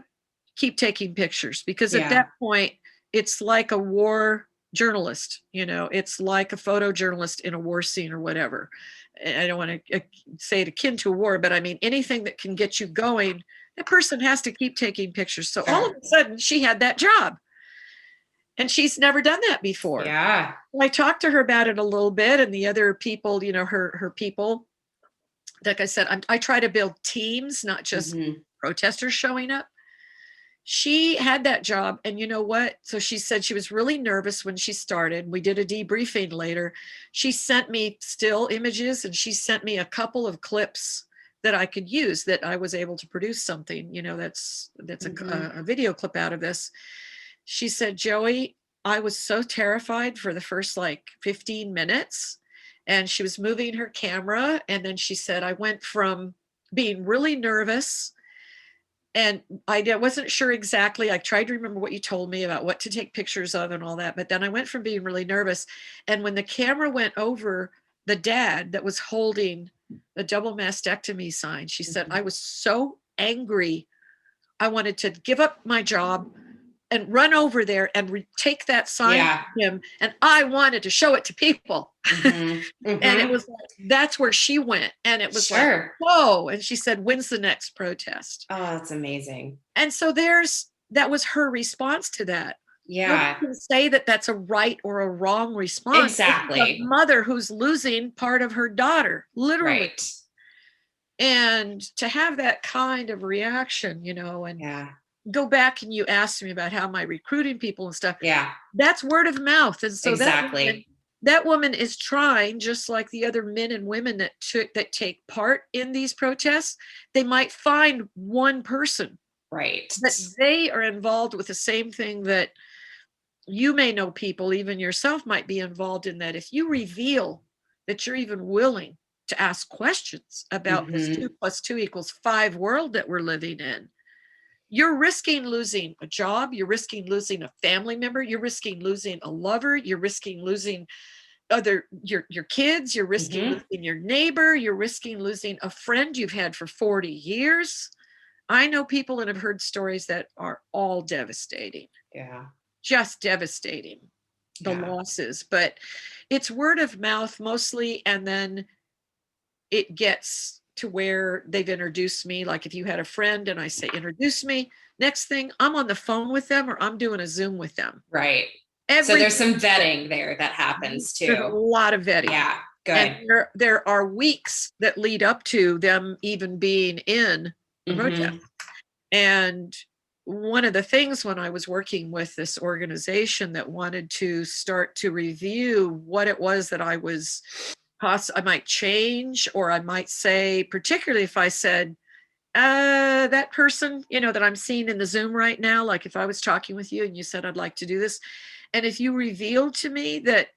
keep taking pictures because at that point, it's like a war journalist, it's like a photojournalist in a war scene or whatever. I don't want to say it akin to a war, but I mean, anything that can get you going, that person has to keep taking pictures. So all of a sudden she had that job and she's never done that before. Yeah. I talked to her about it a little bit and the other people, her people, like I said, I try to build teams, not just protesters showing up. She had that job and you know what? So she said she was really nervous when she started. We did a debriefing later. She sent me still images and she sent me a couple of clips that I could use, that I was able to produce something, that's a video clip out of this. She said, Joey, I was so terrified for the first 15 minutes. And she was moving her camera. And then she said, I went from being really nervous and I wasn't sure exactly. I tried to remember what you told me about what to take pictures of and all that. But then I went from being really nervous. And when the camera went over the dad that was holding the double mastectomy sign, she said, I was so angry. I wanted to give up my job and run over there and take that sign from him. And I wanted to show it to people. And it was that's where she went. And it was like, whoa. And she said, when's the next protest? Oh, that's amazing. And so that was her response to that. Yeah. You can say that that's a right or a wrong response. Exactly. It's a mother who's losing part of her daughter, literally. Right. And to have that kind of reaction, and go back and you asked me about how am I recruiting people and stuff. Yeah. That's word of mouth. And so exactly. that woman is trying, just like the other men and women that take part in these protests, they might find one person. Right. That they are involved with the same thing that you may know people, even yourself might be involved in that. If you reveal that you're even willing to ask questions about this 2 + 2 = 5 world that we're living in, you're risking losing a job, you're risking losing a family member, you're risking losing a lover, you're risking losing your kids, you're risking losing your neighbor, you're risking losing a friend you've had for 40 years. I know people and have heard stories that are all devastating. Yeah. Just devastating, the losses. But it's word of mouth mostly, and then it gets to where they've introduced me. Like if you had a friend and I say, introduce me, next thing I'm on the phone with them or I'm doing a Zoom with them. Right. So there's some vetting there that happens too. There's a lot of vetting. Yeah, good. And there are weeks that lead up to them even being in the protest. And one of the things when I was working with this organization that wanted to start to review what it was that I might change, or I might say, particularly if I said, that person, that I'm seeing in the Zoom right now, like if I was talking with you and you said, I'd like to do this. And if you revealed to me that,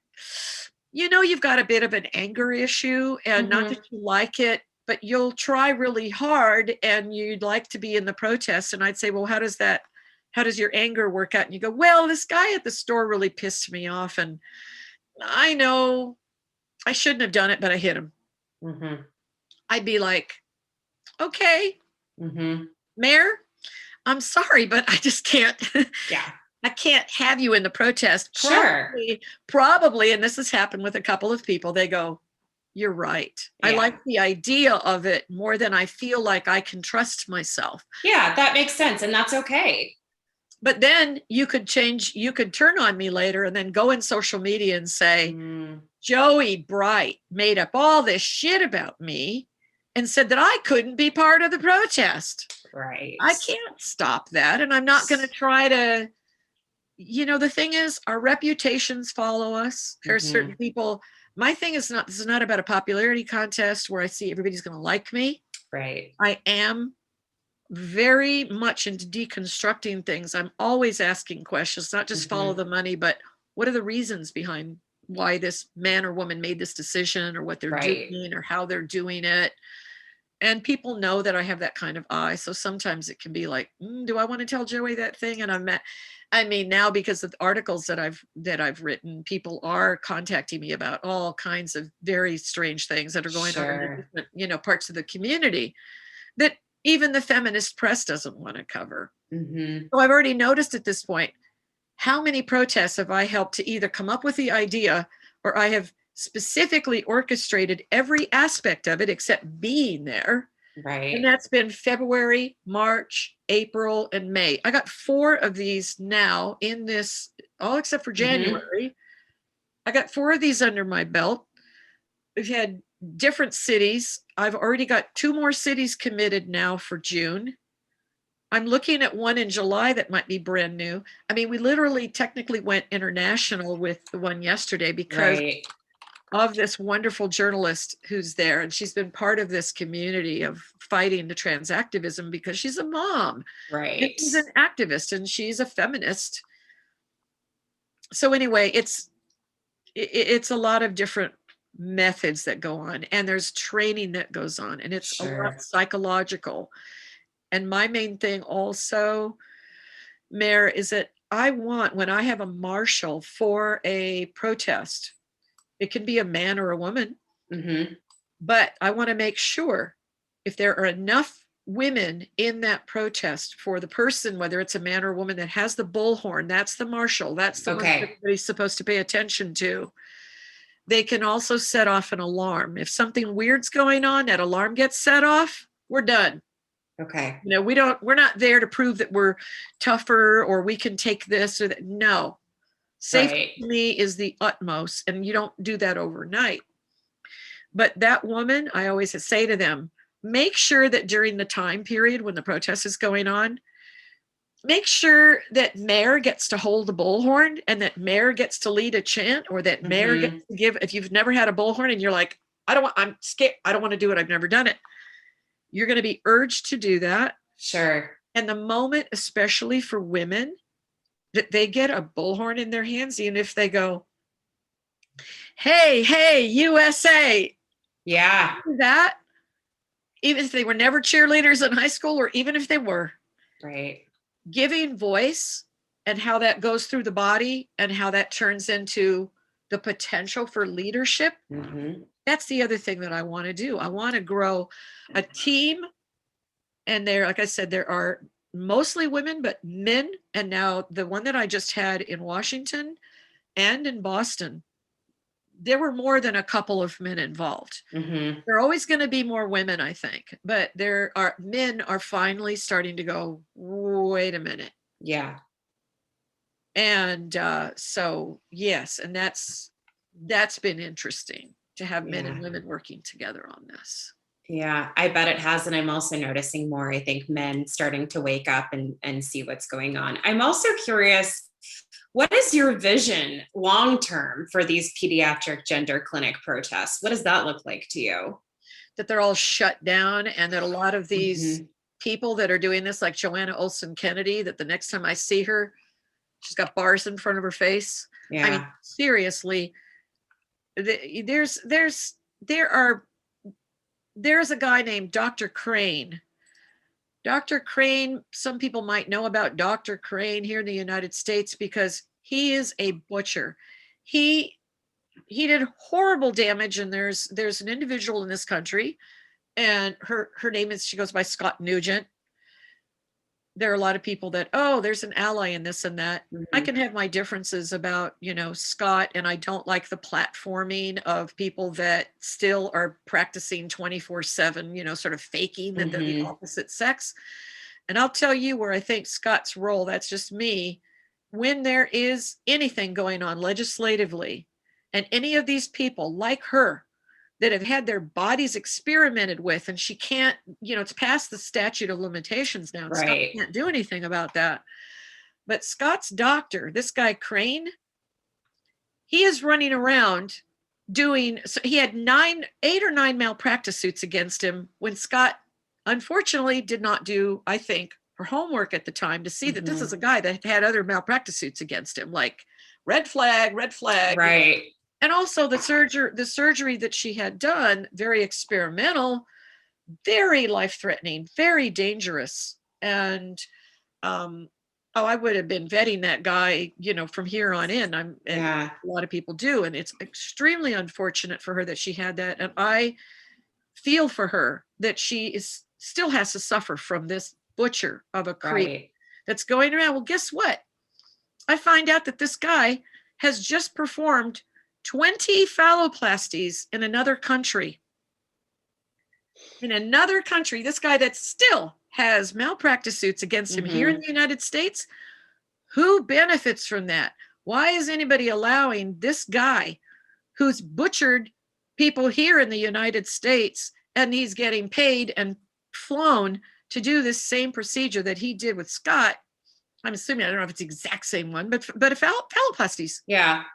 you've got a bit of an anger issue and not that you like it, but you'll try really hard and you'd like to be in the protest. And I'd say, well, how does your anger work out? And you go, well, this guy at the store really pissed me off. And I know I shouldn't have done it, but I hit him. I'd be like, okay, Mayor, I'm sorry, but I just can't. I can't have you in the protest. Probably, and this has happened with a couple of people. They go, you're right. I like the idea of it more than I feel like I can trust myself. Yeah, that makes sense. And that's okay. But then you could turn on me later and then go in social media and say, Joey Brite made up all this shit about me and said that I couldn't be part of the protest. Right. I can't stop that. And I'm not going to try to, the thing is, our reputations follow us. There are certain people. My thing is this is not about a popularity contest where I see everybody's going to like me. Right. I am very much into deconstructing things. I'm always asking questions, not just follow the money, but what are the reasons behind why this man or woman made this decision, or what they're doing, or how they're doing it. And people know that I have that kind of eye. So sometimes it can be like, do I want to tell Joey that thing? And now because of the articles that I've written, people are contacting me about all kinds of very strange things that are going on in different, parts of the community that even the feminist press doesn't want to cover. So I've already noticed at this point, how many protests have I helped to either come up with the idea, or I have specifically orchestrated every aspect of it except being there. Right. And that's been February, March, April, and May. I got 4 of these now in this, all except for January. I got 4 of these under my belt. We've had different cities. I've already got 2 more cities committed now for June. I'm looking at one in July that might be brand new. We literally technically went international with the one yesterday because of this wonderful journalist who's there. And she's been part of this community of fighting the trans activism because she's a mom. Right. And she's an activist and she's a feminist. So anyway, it's a lot of different methods that go on, and there's training that goes on, and it's a lot psychological. And my main thing also, Mayor, is that I want, when I have a marshal for a protest, it can be a man or a woman, but I want to make sure if there are enough women in that protest for the person, whether it's a man or a woman that has the bullhorn, that's the marshal, that's the one that everybody's supposed to pay attention to. They can also set off an alarm. If something weird's going on, that alarm gets set off, we're done. Okay. We're not there to prove that we're tougher or we can take this or that. No. Safety to me is the utmost, and you don't do that overnight. But that woman, I always say to them, make sure that during the time period when the protest is going on, make sure that Mayor gets to hold the bullhorn and that Mayor gets to lead a chant, or that Mayor gets to give, if you've never had a bullhorn and you're like, I'm scared, I don't want to do it, I've never done it. You're going to be urged to do that. Sure. And the moment, especially for women, that they get a bullhorn in their hands, even if they go, hey, USA. Yeah. That, even if they were never cheerleaders in high school, or even if they were. Right. giving voice and how that goes through the body and how that turns into the potential for leadership. That's the other thing that I want to do. I want to grow a team. And there, like I said, there are mostly women, but men. And now the one that I just had in Washington and in Boston, there were more than a couple of men involved. There are always going to be more women, I think, but men are finally starting to go, wait a minute. Yeah. And so, yes, and that's been interesting to have men and women working together on this. Yeah, I bet it has. And I'm also noticing more, I think, men starting to wake up and see what's going on. I'm also curious, what is your vision long-term for these pediatric gender clinic protests? What does that look like to you? That they're all shut down, and that a lot of these people that are doing this, like Joanna Olson Kennedy, that the next time I see her, she's got bars in front of her face. Yeah. I mean, seriously, there's a guy named Dr. Crane. Dr. Crane, some people might know about Dr. Crane here in the United States because he is a butcher. He did horrible damage, and there's an individual in this country, and her name is, she goes by Scott Nugent. There are a lot of people that, oh, there's an ally in this and that. I can have my differences about, Scott, and I don't like the platforming of people that still are practicing 24/7, sort of faking that they're the opposite sex. And I'll tell you where I think Scott's role, that's just me, when there is anything going on legislatively, and any of these people like her that have had their bodies experimented with, and she can't, it's past the statute of limitations now. And Scott can't do anything about that. But Scott's doctor, this guy Crane, he is running around doing, so he had 8 or 9 malpractice suits against him when Scott, unfortunately, did not do, I think, her homework at the time to see that this is a guy that had other malpractice suits against him, like red flag. Right. And also the surgery that she had done, very experimental, very life-threatening, very dangerous. And I would have been vetting that guy, from here on in. A lot of people do, and it's extremely unfortunate for her that she had that. And I feel for her that she still has to suffer from this butcher of a creep that's going around. Well, guess what? I find out that this guy has just performed 20 phalloplasties in another country. This guy that still has malpractice suits against him here in the United States. Who benefits from that? Why is anybody allowing this guy who's butchered people here in the United States, and he's getting paid and flown to do this same procedure that he did with Scott? I'm assuming, I don't know if it's the exact same one, but phalloplasties. Yeah.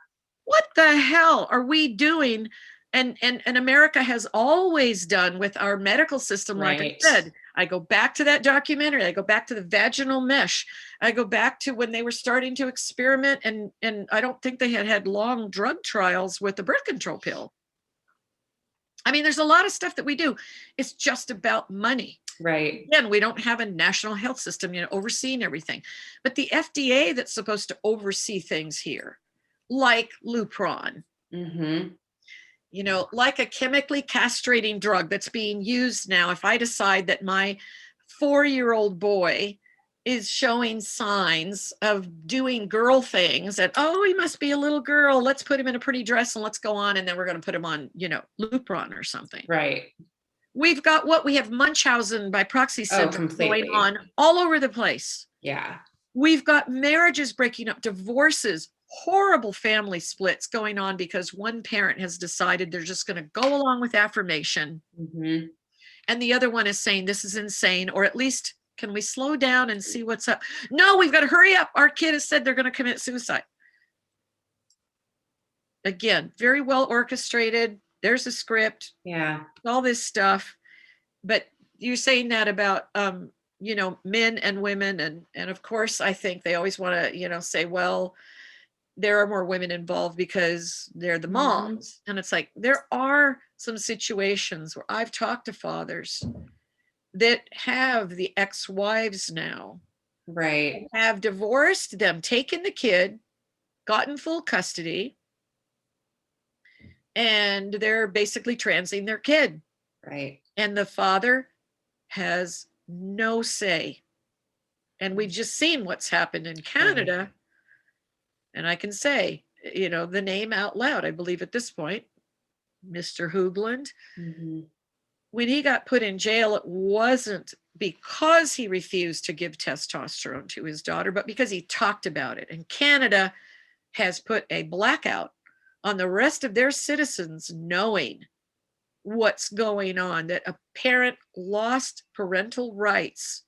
What the hell are we doing? And America has always done with our medical system. Like I said, I go back to that documentary. I go back to the vaginal mesh. I go back to when they were starting to experiment, and I don't think they had long drug trials with the birth control pill. I mean, there's a lot of stuff that we do. It's just about money. Right. Again, we don't have a national health system, overseeing everything. But the FDA that's supposed to oversee things here, like Lupron, like a chemically castrating drug that's being used now. If I decide that my 4-year-old boy is showing signs of doing girl things, and, oh, he must be a little girl, let's put him in a pretty dress and let's go on, and then we're going to put him on, Lupron or something. Right. We've got we have Munchausen by proxy syndrome going on all over the place. Yeah. We've got marriages breaking up, divorces, horrible family splits going on because one parent has decided they're just going to go along with affirmation. And the other one is saying, this is insane, or at least, can we slow down and see what's up? No, we've got to hurry up. Our kid has said they're going to commit suicide. Again, very well orchestrated. There's a script. Yeah. All this stuff. But you're saying that about, men and women. And of course, I think they always want to, say, well, there are more women involved because they're the moms. And it's like, there are some situations where I've talked to fathers that have the ex-wives now Right. have divorced them, taken the kid, gotten full custody, and they're basically transing their kid. Right. And the father has no say. And we've just seen what's happened in Canada. Right. And I can say, the name out loud, I believe at this point, Mr. Hoogland. Mm-hmm. When he got put in jail, it wasn't because he refused to give testosterone to his daughter, but because he talked about it. And Canada has put a blackout on the rest of their citizens knowing what's going on, that a parent lost parental rights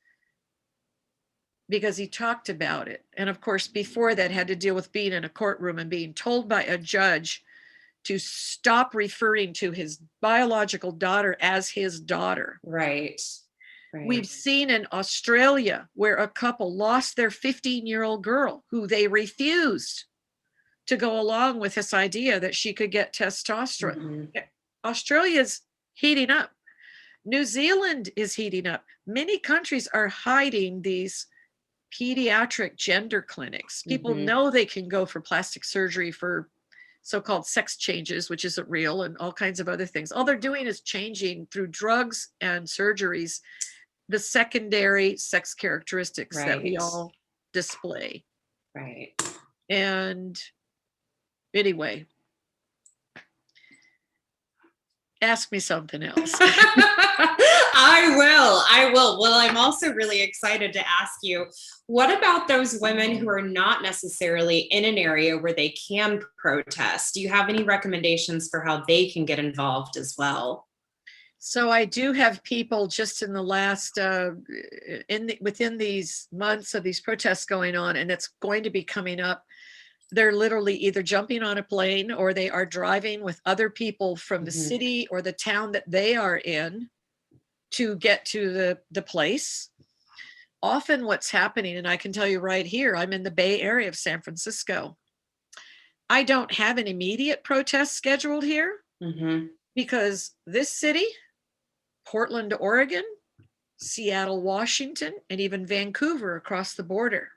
because he talked about it. And of course, before that, had to deal with being in a courtroom and being told by a judge to stop referring to his biological daughter as his daughter. Right. Right. We've seen in Australia where a couple lost their 15-year-old girl who they refused to go along with this idea that she could get testosterone. Mm-hmm. Australia's heating up. New Zealand is heating up. Many countries are hiding these pediatric gender clinics. People Mm-hmm. know they can go for plastic surgery for so-called sex changes, which isn't real, and all kinds of other things. All they're doing is changing through drugs and surgeries the secondary sex characteristics that we all display. Right. And anyway, ask me something else. I will. Well, I'm also really excited to ask you, what about those women who are not necessarily in an area where they can protest? Do you have any recommendations for how they can get involved as well? So I do have people just in the last, within these months of these protests going on, and it's going to be coming up. They're literally either jumping on a plane or they are driving with other people from the city or the town that they are in to get to the place. Often what's happening, and I can tell you right here, I'm in the Bay Area of San Francisco. I don't have an immediate protest scheduled here because this city, Portland, Oregon, Seattle, Washington, and even Vancouver across the border.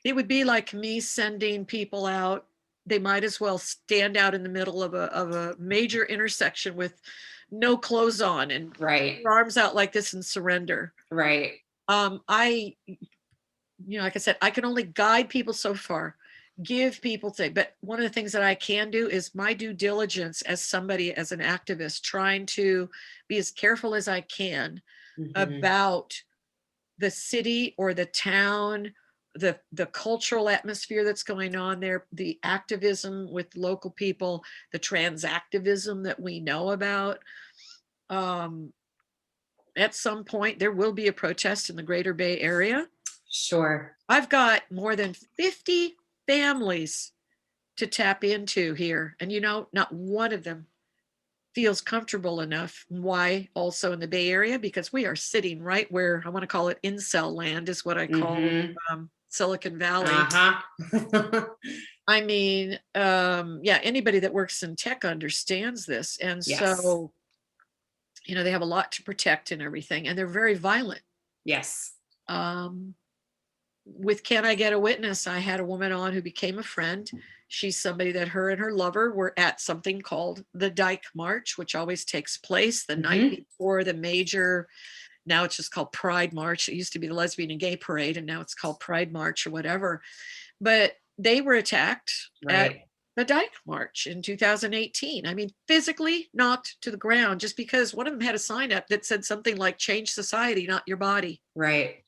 It would be like me sending people out. They might as well stand out in the middle of a major intersection with no clothes on and Right. their arms out like this and surrender. Right. Like I said, I can only guide people so far, give people things. But one of the things that I can do is my due diligence as somebody, as an activist, trying to be as careful as I can about the city or the town, the cultural atmosphere that's going on there, the activism with local people, the trans activism that we know about. At some point, there will be a protest in the Greater Bay Area. Sure. I've got more than 50 families to tap into here. And not one of them feels comfortable enough. Why? Also in the Bay Area, because we are sitting right where I want to call it incel land, is what I call Silicon Valley. I mean, anybody that works in tech understands this. And so, they have a lot to protect and everything, and they're very violent. Yes. With Can I Get a Witness, I had a woman on who became a friend. She's somebody that her and her lover were at something called the Dyke March, which always takes place the night before the major, now it's just called Pride March. It used to be the Lesbian and Gay Parade, and now it's called Pride March or whatever. But they were attacked at the Dyke March in 2018. I mean, physically knocked to the ground just because one of them had a sign up that said something like, "Change society, not your body." Right.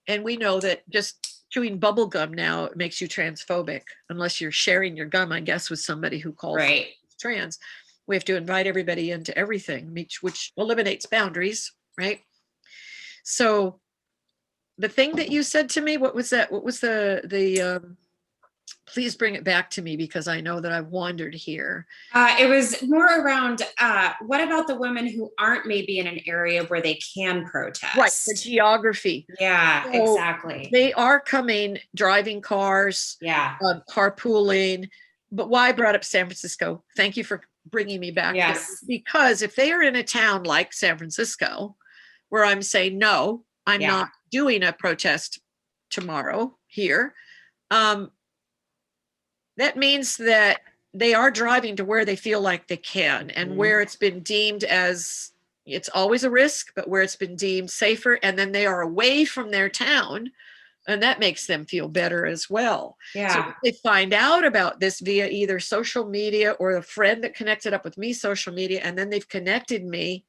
And we know that just chewing bubble gum now makes you transphobic, unless you're sharing your gum, I guess, with somebody who calls trans. We have to invite everybody into everything, which eliminates boundaries, right? So the thing that you said to me, what was that? What was the please bring it back to me, because I know that I've wandered here. It was more around, what about the women who aren't maybe in an area where they can protest? Right, the geography. Yeah, So exactly. They are coming, driving cars, carpooling. But why I brought up San Francisco, thank you for bringing me back there. Because if they are in a town like San Francisco, where I'm saying, no, I'm not doing a protest tomorrow here, that means that they are driving to where they feel like they can, and where it's been deemed as, it's always a risk, but where it's been deemed safer, and then they are away from their town, and that makes them feel better as well. Yeah. So they find out about this via either social media or a friend that connected up with me, social media, and then they've connected me,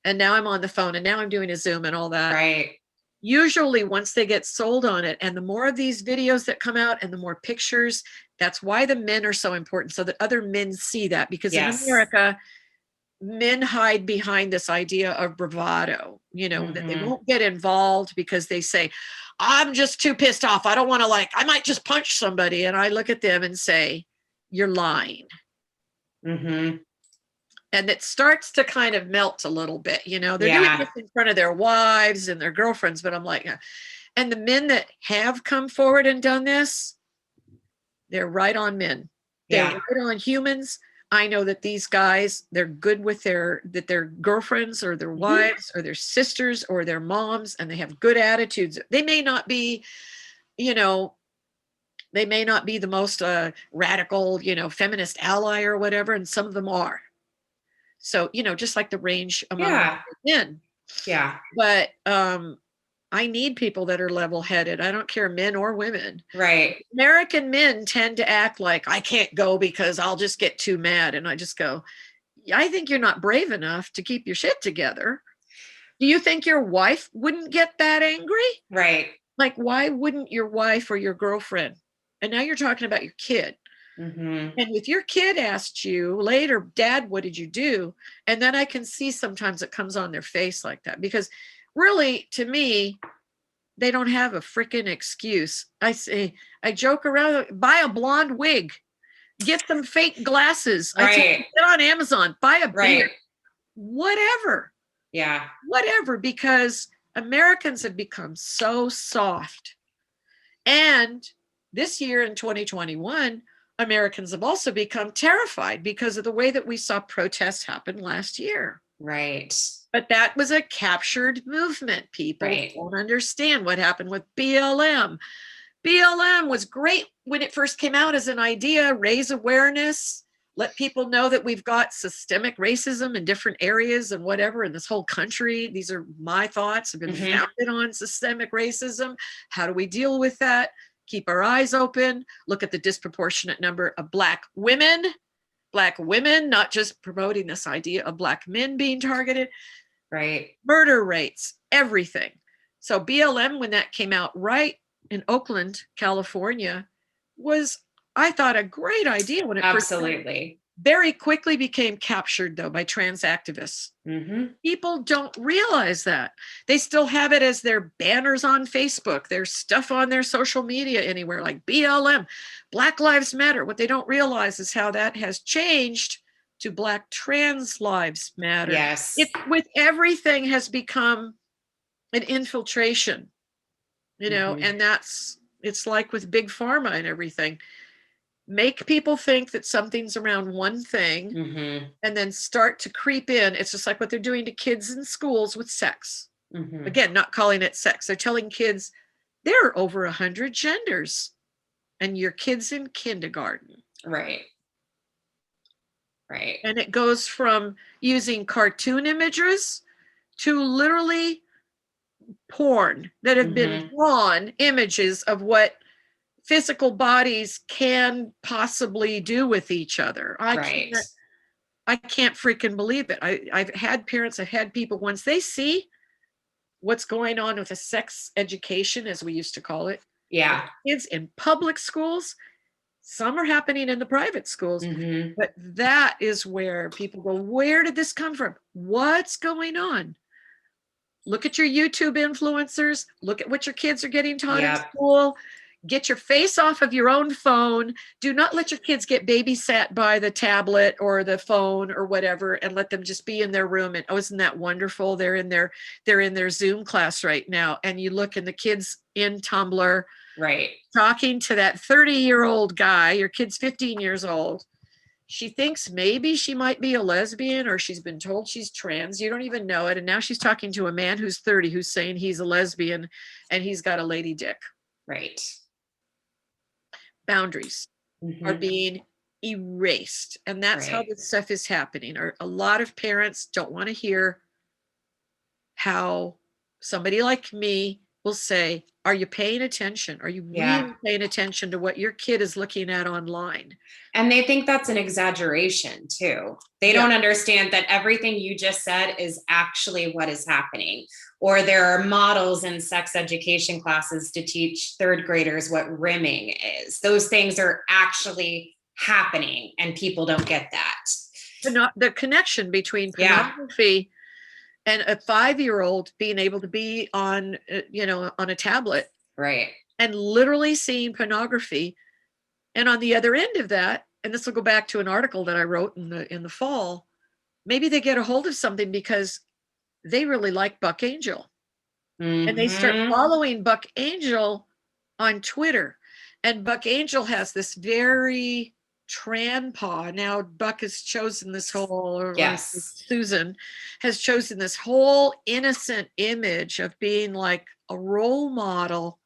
and now I'm on the phone, and now I'm doing a Zoom and all that. Right. Usually once they get sold on it, and the more of these videos that come out and the more pictures, that's why the men are so important, so that other men see that. Because in America, men hide behind this idea of bravado, that they won't get involved because they say, I'm just too pissed off. I don't want to, I might just punch somebody. And I look at them and say, you're lying. And it starts to kind of melt a little bit, they're doing this in front of their wives and their girlfriends, but I'm like, and the men that have come forward and done this, they're right on men. They're right on humans. I know that these guys, they're good with their girlfriends or their wives or their sisters or their moms, and they have good attitudes. They may not be, they may not be the most radical, feminist ally or whatever, and some of them are. So, just like the range among men. Yeah. But I need people that are level-headed. I don't care, men or women. Right. American men tend to act like, I can't go because I'll just get too mad. And I just go, I think you're not brave enough to keep your shit together. Do you think your wife wouldn't get that angry? Right. Like, why wouldn't your wife or your girlfriend? And now you're talking about your kid. And if your kid asked you later, Dad, what did you do? And then I can see sometimes it comes on their face like that, because really, to me, they don't have a freaking excuse. I joke around, buy a blonde wig, get some fake glasses. Right. Get on Amazon, buy a beard, whatever. Yeah. Whatever, because Americans have become so soft. And this year in 2021, Americans have also become terrified because of the way that we saw protests happen last year. Right. But that was a captured movement. People don't understand what happened with BLM. BLM was great when it first came out as an idea, raise awareness, let people know that we've got systemic racism in different areas and whatever in this whole country. These are my thoughts, have been founded on systemic racism. How do we deal with that? Keep our eyes open, look at the disproportionate number of Black women, not just promoting this idea of Black men being targeted. Right. Murder rates, everything. So BLM, when that came out right in Oakland, California, was, I thought, a great idea when it first very quickly became captured, though, by trans activists. People don't realize that. They still have it as their banners on Facebook, their stuff on their social media anywhere, like BLM, Black Lives Matter. What they don't realize is how that has changed to Black Trans Lives Matter. Yes. It, with everything, has become an infiltration, and it's like with Big Pharma and everything. Make people think that something's around one thing and then start to creep in. It's just like what they're doing to kids in schools with sex. Again, not calling it sex. They're telling kids there are over 100 genders and your kid's in kindergarten. Right. Right. And it goes from using cartoon images to literally porn that have been drawn images of what physical bodies can possibly do with each other. I can't freaking believe it. I've had parents, I've had people, once they see what's going on with a sex education, as we used to call it. Yeah. Kids in public schools, some are happening in the private schools, but that is where people go, where did this come from? What's going on? Look at your YouTube influencers. Look at what your kids are getting taught in school. Get your face off of your own phone. Do not let your kids get babysat by the tablet or the phone or whatever, and let them just be in their room. And oh, isn't that wonderful? They're in their Zoom class right now. And you look, and the kid's in Tumblr, right, talking to that 30-year-old guy. Your kid's 15 years old. she thinks maybe she might be a lesbian, or she's been told she's trans. You don't even know it. And now she's talking to a man who's 30 who's saying he's a lesbian and he's got a lady dick. Right. Boundaries are being erased. And that's how this stuff is happening. Or a lot of parents don't want to hear how somebody like me will say, are you paying attention? Are you really paying attention to what your kid is looking at online? And they think that's an exaggeration too. They don't understand that everything you just said is actually what is happening. Or there are models in sex education classes to teach third graders what rimming is. Those things are actually happening and people don't get that. The connection between pornography and a 5-year-old being able to be on, on a tablet, right, and literally seeing pornography. And on the other end of that, and this will go back to an article that I wrote in the fall, maybe they get a hold of something because they really like Buck Angel, and they start following Buck Angel on Twitter. And Buck Angel has this very tranpaw. Now Buck has chosen this whole, Susan has chosen this whole innocent image of being like a role model.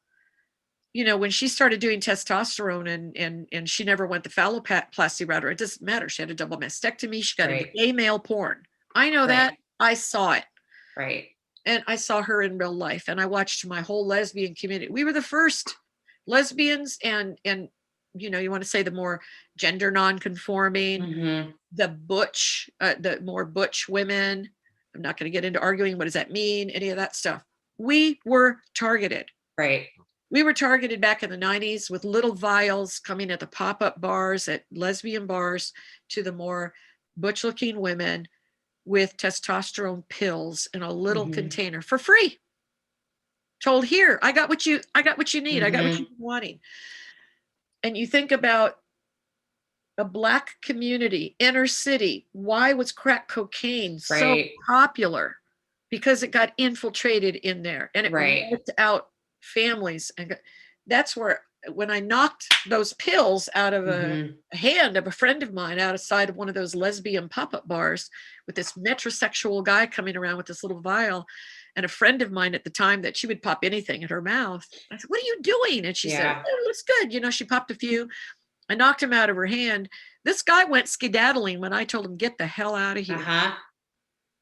When she started doing testosterone and she never went the phalloplasty route, or it doesn't matter. She had a double mastectomy. She got into gay male porn. I know that. I saw it. Right. And I saw her in real life, and I watched my whole lesbian community. We were the first lesbians and you want to say the more gender non-conforming, the butch, the more butch women. I'm not going to get into arguing what does that mean, any of that stuff. We were targeted. Right. We were targeted back in the 90s with little vials coming at the pop-up bars, at lesbian bars, to the more butch-looking women with testosterone pills in a little container for free. Told, here, I got what you need. I got what you've been wanting. And you think about a Black community, inner city. Why was crack cocaine so popular? Because it got infiltrated in there, and it ripped out families. And that's where, when I knocked those pills out of a hand of a friend of mine outside of one of those lesbian pop-up bars with this metrosexual guy coming around with this little vial, and a friend of mine at the time that she would pop anything in her mouth. I said, what are you doing? And she said, oh, it looks good. She popped a few. I knocked him out of her hand. This guy went skedaddling when I told him, get the hell out of here.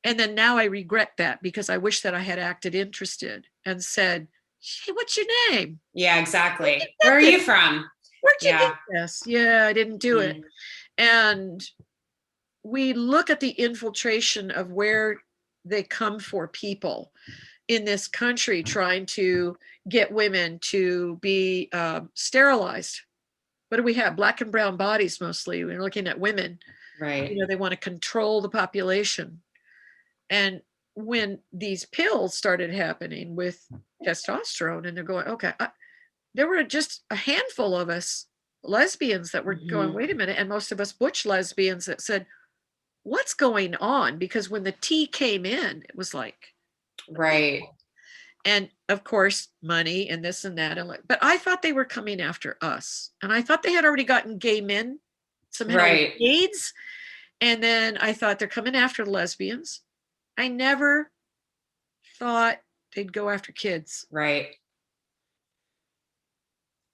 And then now I regret that, because I wish that I had acted interested and said, hey, what's your name? Yeah, exactly. Where are you from? Where'd you get this? Yeah, I didn't do it. And we look at the infiltration of where they come for people in this country, trying to get women to be sterilized. What do we have? Black and brown bodies mostly. We're looking at women. Right. They want to control the population. And when these pills started happening with testosterone, and they're going, okay, there were just a handful of us lesbians that were going, wait a minute. And most of us butch lesbians that said, what's going on? Because when the tea came in, it was like, right. And of course, money and this and that. But I thought they were coming after us. And I thought they had already gotten gay men somehow with AIDS. And then I thought they're coming after lesbians. I never thought they'd go after kids. Right.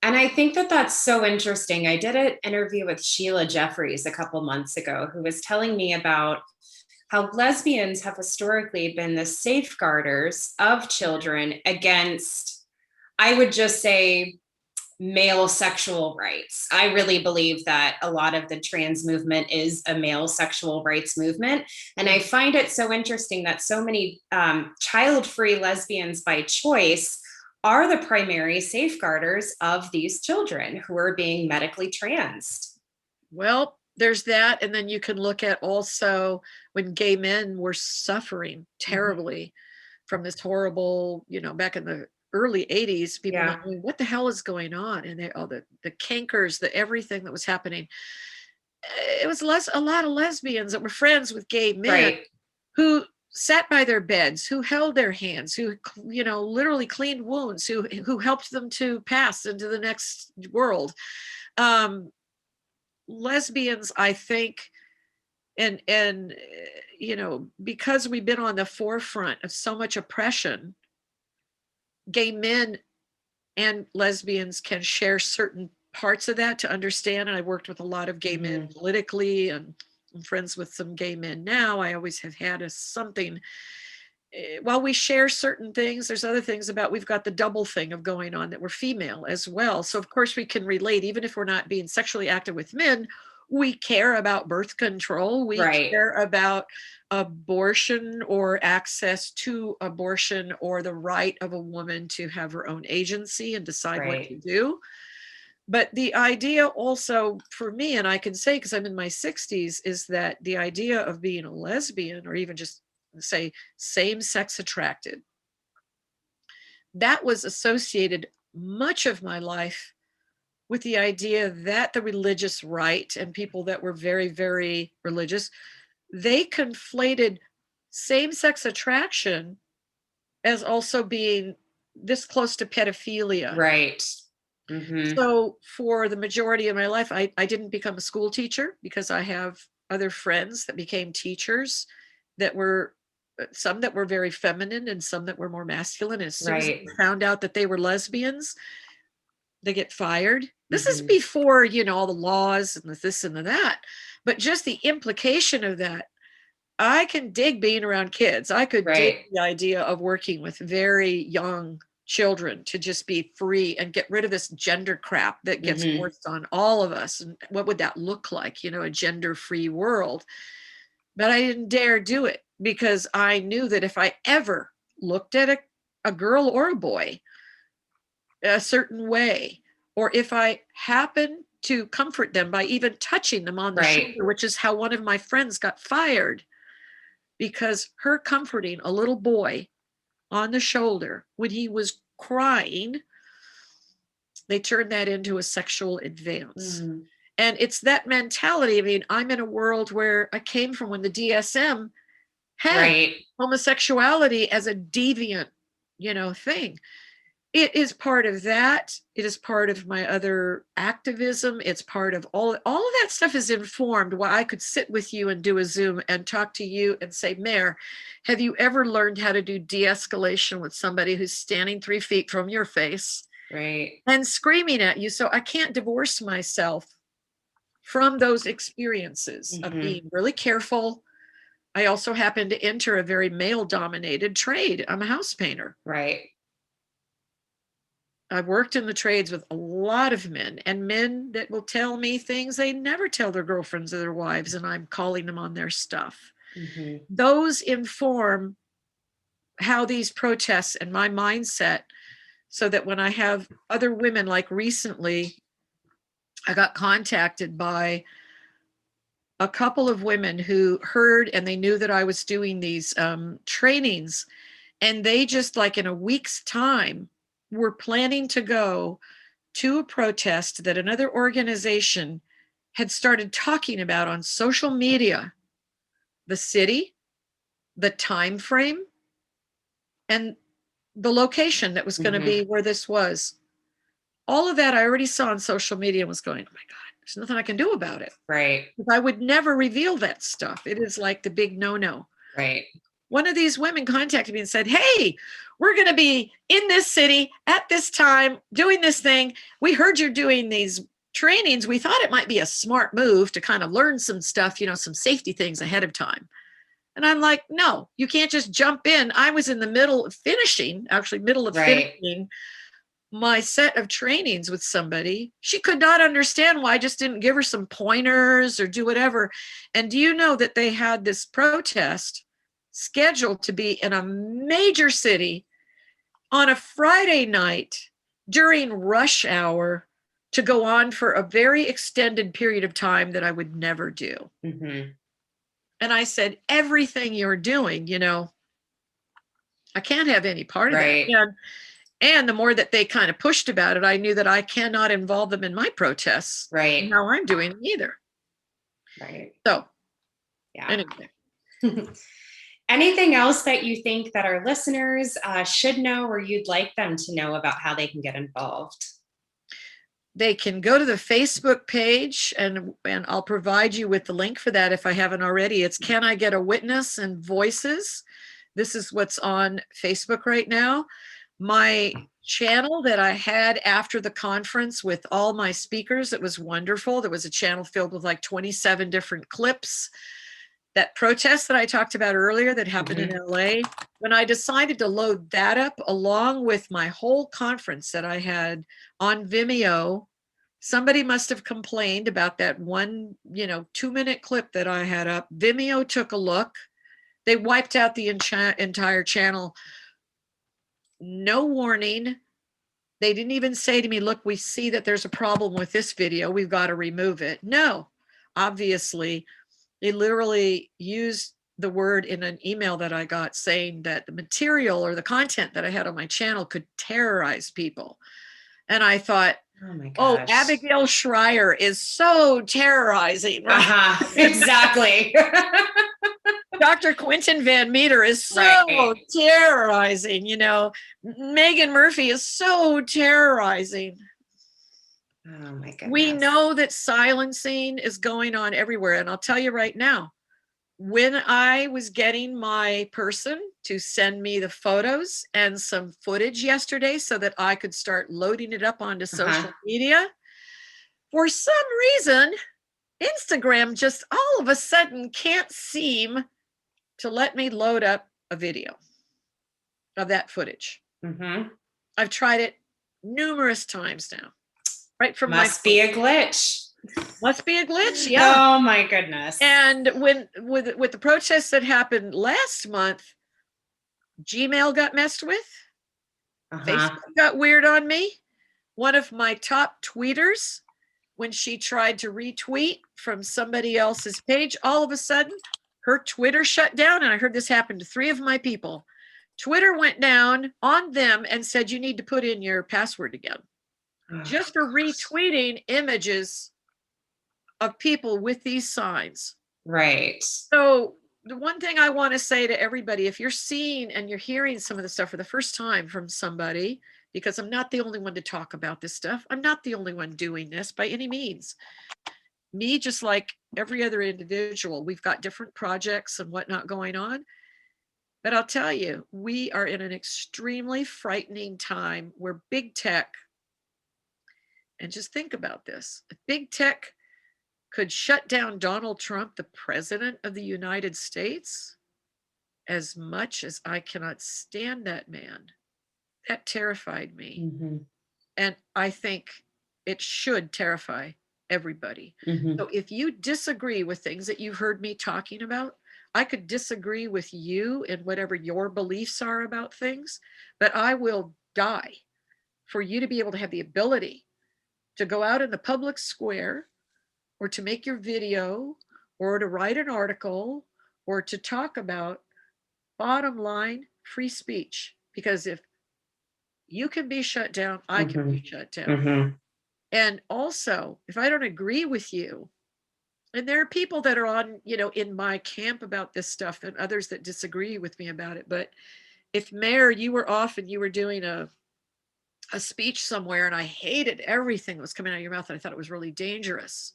And I think that that's so interesting. I did an interview with Sheila Jeffries a couple months ago, who was telling me about how lesbians have historically been the safeguarders of children against, I would just say, male sexual rights. I really believe that a lot of the trans movement is a male sexual rights movement. And I find it so interesting that so many child-free lesbians by choice are the primary safeguarders of these children who are being medically transed. Well, there's that. And then you can look at also when gay men were suffering terribly from this horrible, back in the early 80s, people not knowing what the hell is going on. And they, the cankers, the everything that was happening. It was a lot of lesbians that were friends with gay men who sat by their beds, who held their hands, who, literally cleaned wounds, who helped them to pass into the next world. lesbians, I think, and because we've been on the forefront of so much oppression, gay men and lesbians can share certain parts of that to understand. And I worked with a lot of gay men politically, and I'm friends with some gay men now. I always have had something. While we share certain things, there's other things about, we've got the double thing of going on that we're female as well. So of course we can relate, even if we're not being sexually active with men, we care about birth control. We care about abortion or access to abortion, or the right of a woman to have her own agency and decide what to do. But the idea also for me, and I can say because I'm in my 60s, is that the idea of being a lesbian, or even just say same-sex attracted, that was associated much of my life with the idea that the religious right and people that were very, very religious, they conflated same-sex attraction as also being this close to pedophilia. Right. So for the majority of my life, I didn't become a school teacher because I have other friends that became teachers that were, some that were very feminine and some that were more masculine. And as soon as they found out that they were lesbians, they get fired. This is before, all the laws and this and that, but just the implication of that. I can dig being around kids. I could dig the idea of working with very young children to just be free and get rid of this gender crap that gets forced on all of us. And what would that look like, a gender-free world? But I didn't dare do it because I knew that if I ever looked at a girl or a boy a certain way, or if I happened to comfort them by even touching them on the shoulder, which is how one of my friends got fired, because her comforting a little boy on the shoulder when he was crying, they turned that into a sexual advance. And it's that mentality. I mean, I'm in a world where I came from when the DSM had homosexuality as a deviant, thing. It is part of that. It is part of my other activism. It's part of all of that stuff is informed why I could sit with you and do a Zoom and talk to you and say, Mare, have you ever learned how to do de-escalation with somebody who's standing 3 feet from your face and screaming at you? So I can't divorce myself from those experiences of being really careful. I also happen to enter a very male-dominated trade. I'm a house painter. I've worked in the trades with a lot of men, and men that will tell me things they never tell their girlfriends or their wives, and I'm calling them on their stuff. Those inform how these protests and my mindset, so that when I have other women, like recently, I got contacted by a couple of women who heard and they knew that I was doing these trainings, and they just like in a week's time were planning to go to a protest that another organization had started talking about on social media, the city, the time frame, and the location that was going to be where this was. All of that I already saw on social media and was going, oh my God, there's nothing I can do about it. I would never reveal that stuff. It is like the big no-no. One of these women contacted me and said, hey, we're going to be in this city at this time doing this thing. We heard you're doing these trainings. We thought it might be a smart move to kind of learn some stuff, some safety things ahead of time. And I'm like, no, you can't just jump in. I was in the middle of finishing my set of trainings with somebody. She could not understand why I just didn't give her some pointers or do whatever. And do you know that they had this protest scheduled to be in a major city on a Friday night during rush hour to go on for a very extended period of time that I would never do. And I said, everything you're doing, I can't have any part of that. And the more that they kind of pushed about it, I knew that I cannot involve them in my protests. Now I'm doing them either. So, anyway. Anything else that you think that our listeners should know or you'd like them to know about how they can get involved? they can go to the Facebook page, and I'll provide you with the link for that if I haven't already. It's Can I Get a Witness and Voices. This is what's on Facebook right now. My channel that I had after the conference with all my speakers, it was wonderful. There was a channel filled with like 27 different clips. That protest that I talked about earlier that happened in LA, when I decided to load that up along with my whole conference that I had on Vimeo, somebody must have complained about that one, 2-minute clip that I had up. Vimeo took a look. They wiped out the entire channel. No warning. They didn't even say to me, look, we see that there's a problem with this video. We've got to remove it. No, obviously, they literally used the word in an email that I got saying that the material or the content that I had on my channel could terrorize people. And I thought, Oh my oh, gosh. Abigail Schreier is so terrorizing. Right? Exactly. Dr. Quentin Van Meter is so Right. terrorizing. Megan Murphy is so terrorizing. Oh my goodness. We know that silencing is going on everywhere. And I'll tell you right now, when I was getting my person to send me the photos and some footage yesterday so that I could start loading it up onto social media, for some reason, Instagram just all of a sudden can't seem to let me load up a video of that footage. I've tried it numerous times now. Right from Must be a glitch. Must be a glitch, yeah. Oh my goodness. And with the protests that happened last month, Gmail got messed with. Facebook got weird on me. One of my top tweeters, when she tried to retweet from somebody else's page, all of a sudden her Twitter shut down. And I heard this happen to 3 of my people. Twitter went down on them and said, you need to put in your password again. Just for retweeting images of people with these signs. Right. So the one thing I want to say to everybody, if you're seeing and you're hearing some of the stuff for the first time from somebody, because I'm not the only one to talk about this stuff. I'm not the only one doing this by any means. Me, just like every other individual, we've got different projects and whatnot going on. But I'll tell you, we are in an extremely frightening time where big tech, and just think about this, if big tech could shut down Donald Trump, the president of the United States, as much as I cannot stand that man, that terrified me. And I think it should terrify everybody. So if you disagree with things that you've heard me talking about, I could disagree with you in whatever your beliefs are about things, but I will die for you to be able to have the ability to go out in the public square or to make your video or to write an article or to talk about, bottom line, free speech. Because if you can be shut down, I can be shut down. And also, if I don't agree with you, and there are people that are on, in my camp about this stuff and others that disagree with me about it. But if Mayor, you were off and you were doing a speech somewhere and I hated everything that was coming out of your mouth and I thought it was really dangerous,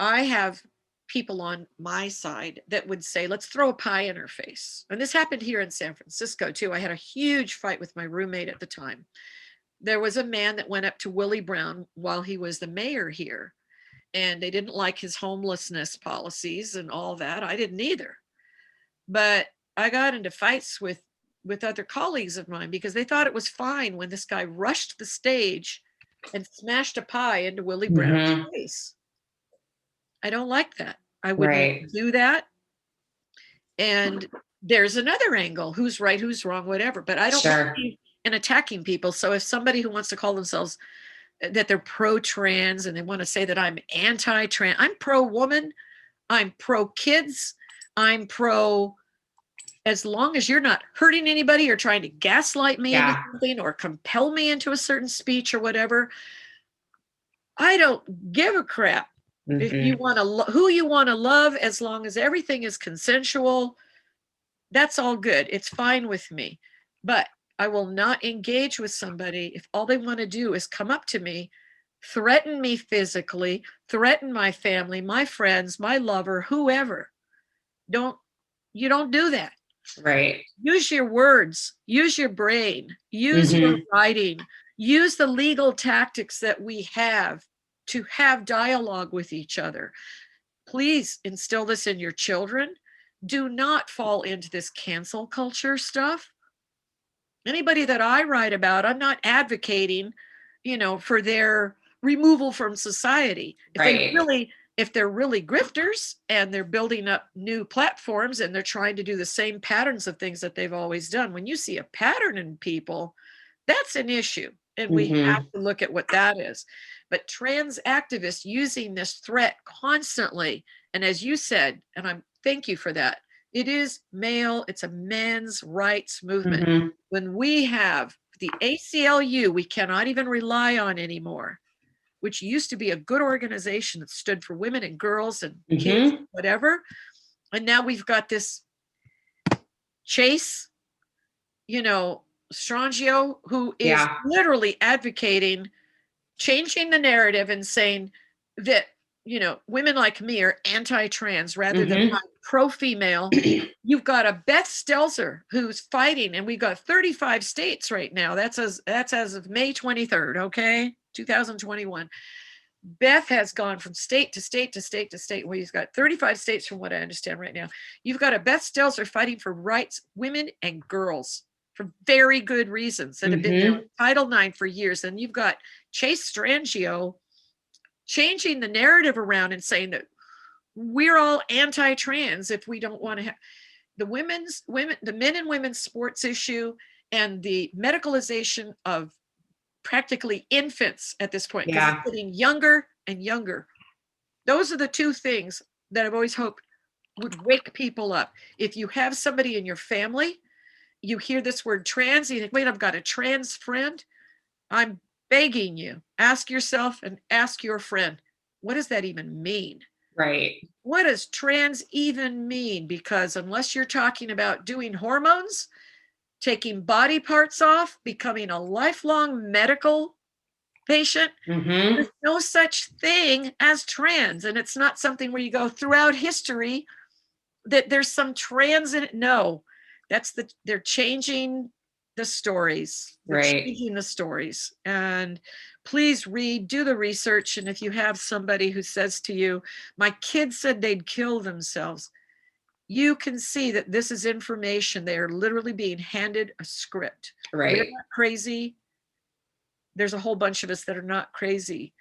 I have people on my side that would say, let's throw a pie in her face. And this happened here in San Francisco too. I had a huge fight with my roommate at the time. There was a man that went up to Willie Brown while he was the mayor here, and they didn't like his homelessness policies and all that. I didn't either. But I got into fights with other colleagues of mine because they thought it was fine when this guy rushed the stage and smashed a pie into Willie Brown's face. I don't like that. I wouldn't do that. And there's another angle, who's right, who's wrong, whatever. But I don't believe in attacking people. So if somebody who wants to call themselves that they're pro-trans and they want to say that I'm anti-trans, I'm pro-woman, I'm pro-kids, I'm pro, as long as you're not hurting anybody or trying to gaslight me into something or compel me into a certain speech or whatever, I don't give a crap. If you want to, who you want to love, as long as everything is consensual, that's all good. It's fine with me. But I will not engage with somebody if all they want to do is come up to me threaten me physically, threaten my family, my friends, my lover, whoever. You don't do that. Right. Use your words, use your brain, use your writing, use the legal tactics that we have to have dialogue with each other. Please instill this in your children. Do not fall into this cancel culture stuff. Anybody that I write about, I'm not advocating, for their removal from society. If they're really grifters and they're building up new platforms and they're trying to do the same patterns of things that they've always done, when you see a pattern in people, that's an issue. And we have to look at what that is. But trans activists using this threat constantly, and as you said, and thank you for that, it is male, it's a men's rights movement. When we have the ACLU, we cannot even rely on anymore, which used to be a good organization that stood for women and girls and kids, whatever. And now we've got this Chase, Strangio, who is literally advocating changing the narrative and saying that, women like me are anti-trans rather than pro-female. You've got a Beth Stelzer who's fighting, and we've got 35 states right now. That's as of May 23rd, okay, 2021. Beth has gone from state to state to state to state. Well, he's got 35 states from what I understand right now. You've got a Beth Stelzer fighting for rights, women and girls, for very good reasons that have been doing Title IX for years. And you've got Chase Strangio changing the narrative around and saying that we're all anti-trans if we don't want to have the men and women's sports issue and the medicalization of practically infants at this point, because it's getting younger and younger. Those are the two things that I've always hoped would wake people up. If you have somebody in your family, you hear this word trans, you think, wait, I've got a trans friend. I'm begging you, ask yourself and ask your friend, what does that even mean? Right. What does trans even mean? Because unless you're talking about doing hormones, taking body parts off, becoming a lifelong medical patient, there's no such thing as trans. And it's not something where you go throughout history that there's some trans in it. No, they're changing the stories. They're changing the stories. And please do the research. And if you have somebody who says to you, my kids said they'd kill themselves, you can see that this is information. They are literally being handed a script. Right. They're not crazy. There's a whole bunch of us that are not crazy,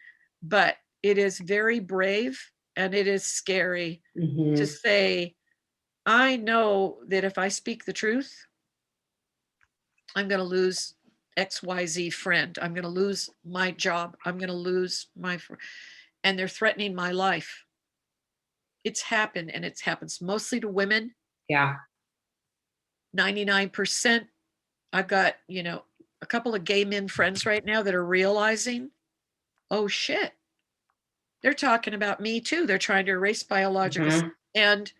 but it is very brave and it is scary to say, I know that if I speak the truth, I'm going to lose XYZ friend. I'm going to lose my job. I'm going to lose and they're threatening my life. It's happened, and it happens mostly to women. Yeah. 99%. I've got, a couple of gay men friends right now that are realizing, oh shit, they're talking about me too. They're trying to erase biological. And,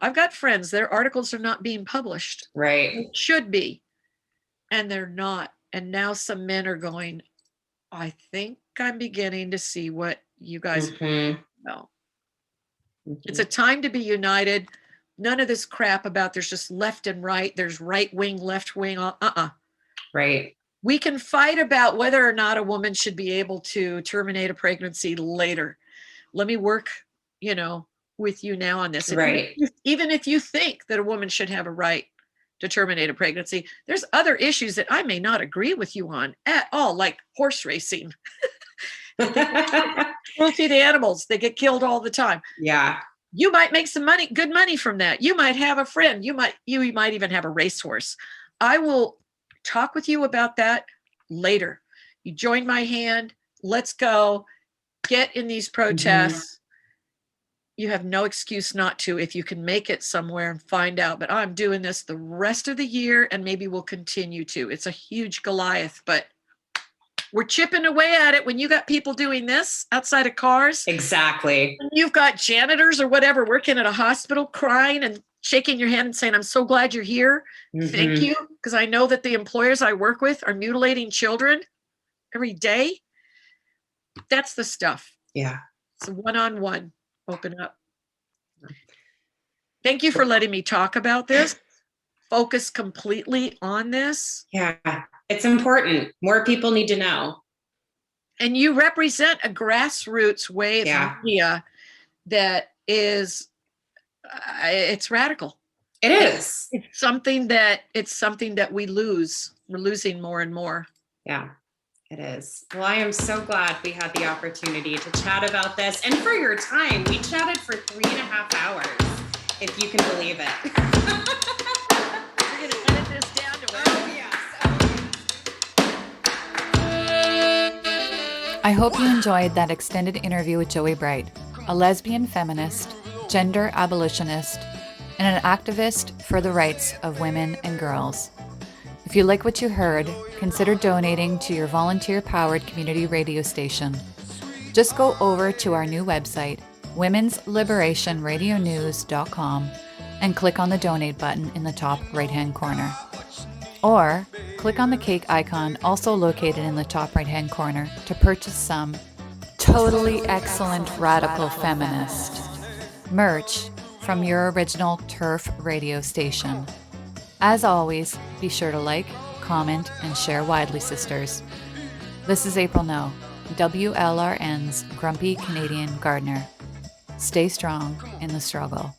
I've got friends, their articles are not being published. Right. It should be. And they're not. And now some men are going, I think I'm beginning to see what you guys know. It's a time to be united. None of this crap about there's just left and right. There's right wing, left wing. Right. We can fight about whether or not a woman should be able to terminate a pregnancy later. Let me work, with you now on this. Right. Even if you think that a woman should have a right to terminate a pregnancy, there's other issues that I may not agree with you on at all, like horse racing. Cruelty to animals, they get killed all the time. Yeah. You might make some money, good money from that. You might have a friend. You might even have a racehorse. I will talk with you about that later. You join my hand. Let's go. Get in these protests. You have no excuse not to if you can make it somewhere and find out. But I'm doing this the rest of the year, and maybe we'll continue to. It's a huge Goliath, but we're chipping away at it. When you got people doing this outside of cars. Exactly. When you've got janitors or whatever working at a hospital crying and shaking your hand and saying, I'm so glad you're here. Thank you. Because I know that the employers I work with are mutilating children every day. That's the stuff. Yeah. It's a one-on-one. Open up. Thank you for letting me talk about this. Focus completely on this. Yeah. It's important. More people need to know. And you represent a grassroots way of media that is, it's radical. It is. It's something that we lose. We're losing more and more. Yeah, it is. Well, I am so glad we had the opportunity to chat about this and for your time. We chatted for 3.5 hours, if you can believe it. We're going to edit this down to it. Oh, yes. I hope you enjoyed that extended interview with Joey Brite, a lesbian feminist, gender abolitionist, and an activist for the rights of women and girls. If you like what you heard, consider donating to your volunteer-powered community radio station. Just go over to our new website, womensliberationradionews.com, and click on the donate button in the top right-hand corner. Or click on the cake icon also located in the top right-hand corner to purchase some totally excellent radical feminist merch from your original TERF radio station. As always, be sure to like, comment, and share widely, sisters. This is April No, WLRN's Grumpy Canadian Gardener. Stay strong in the struggle.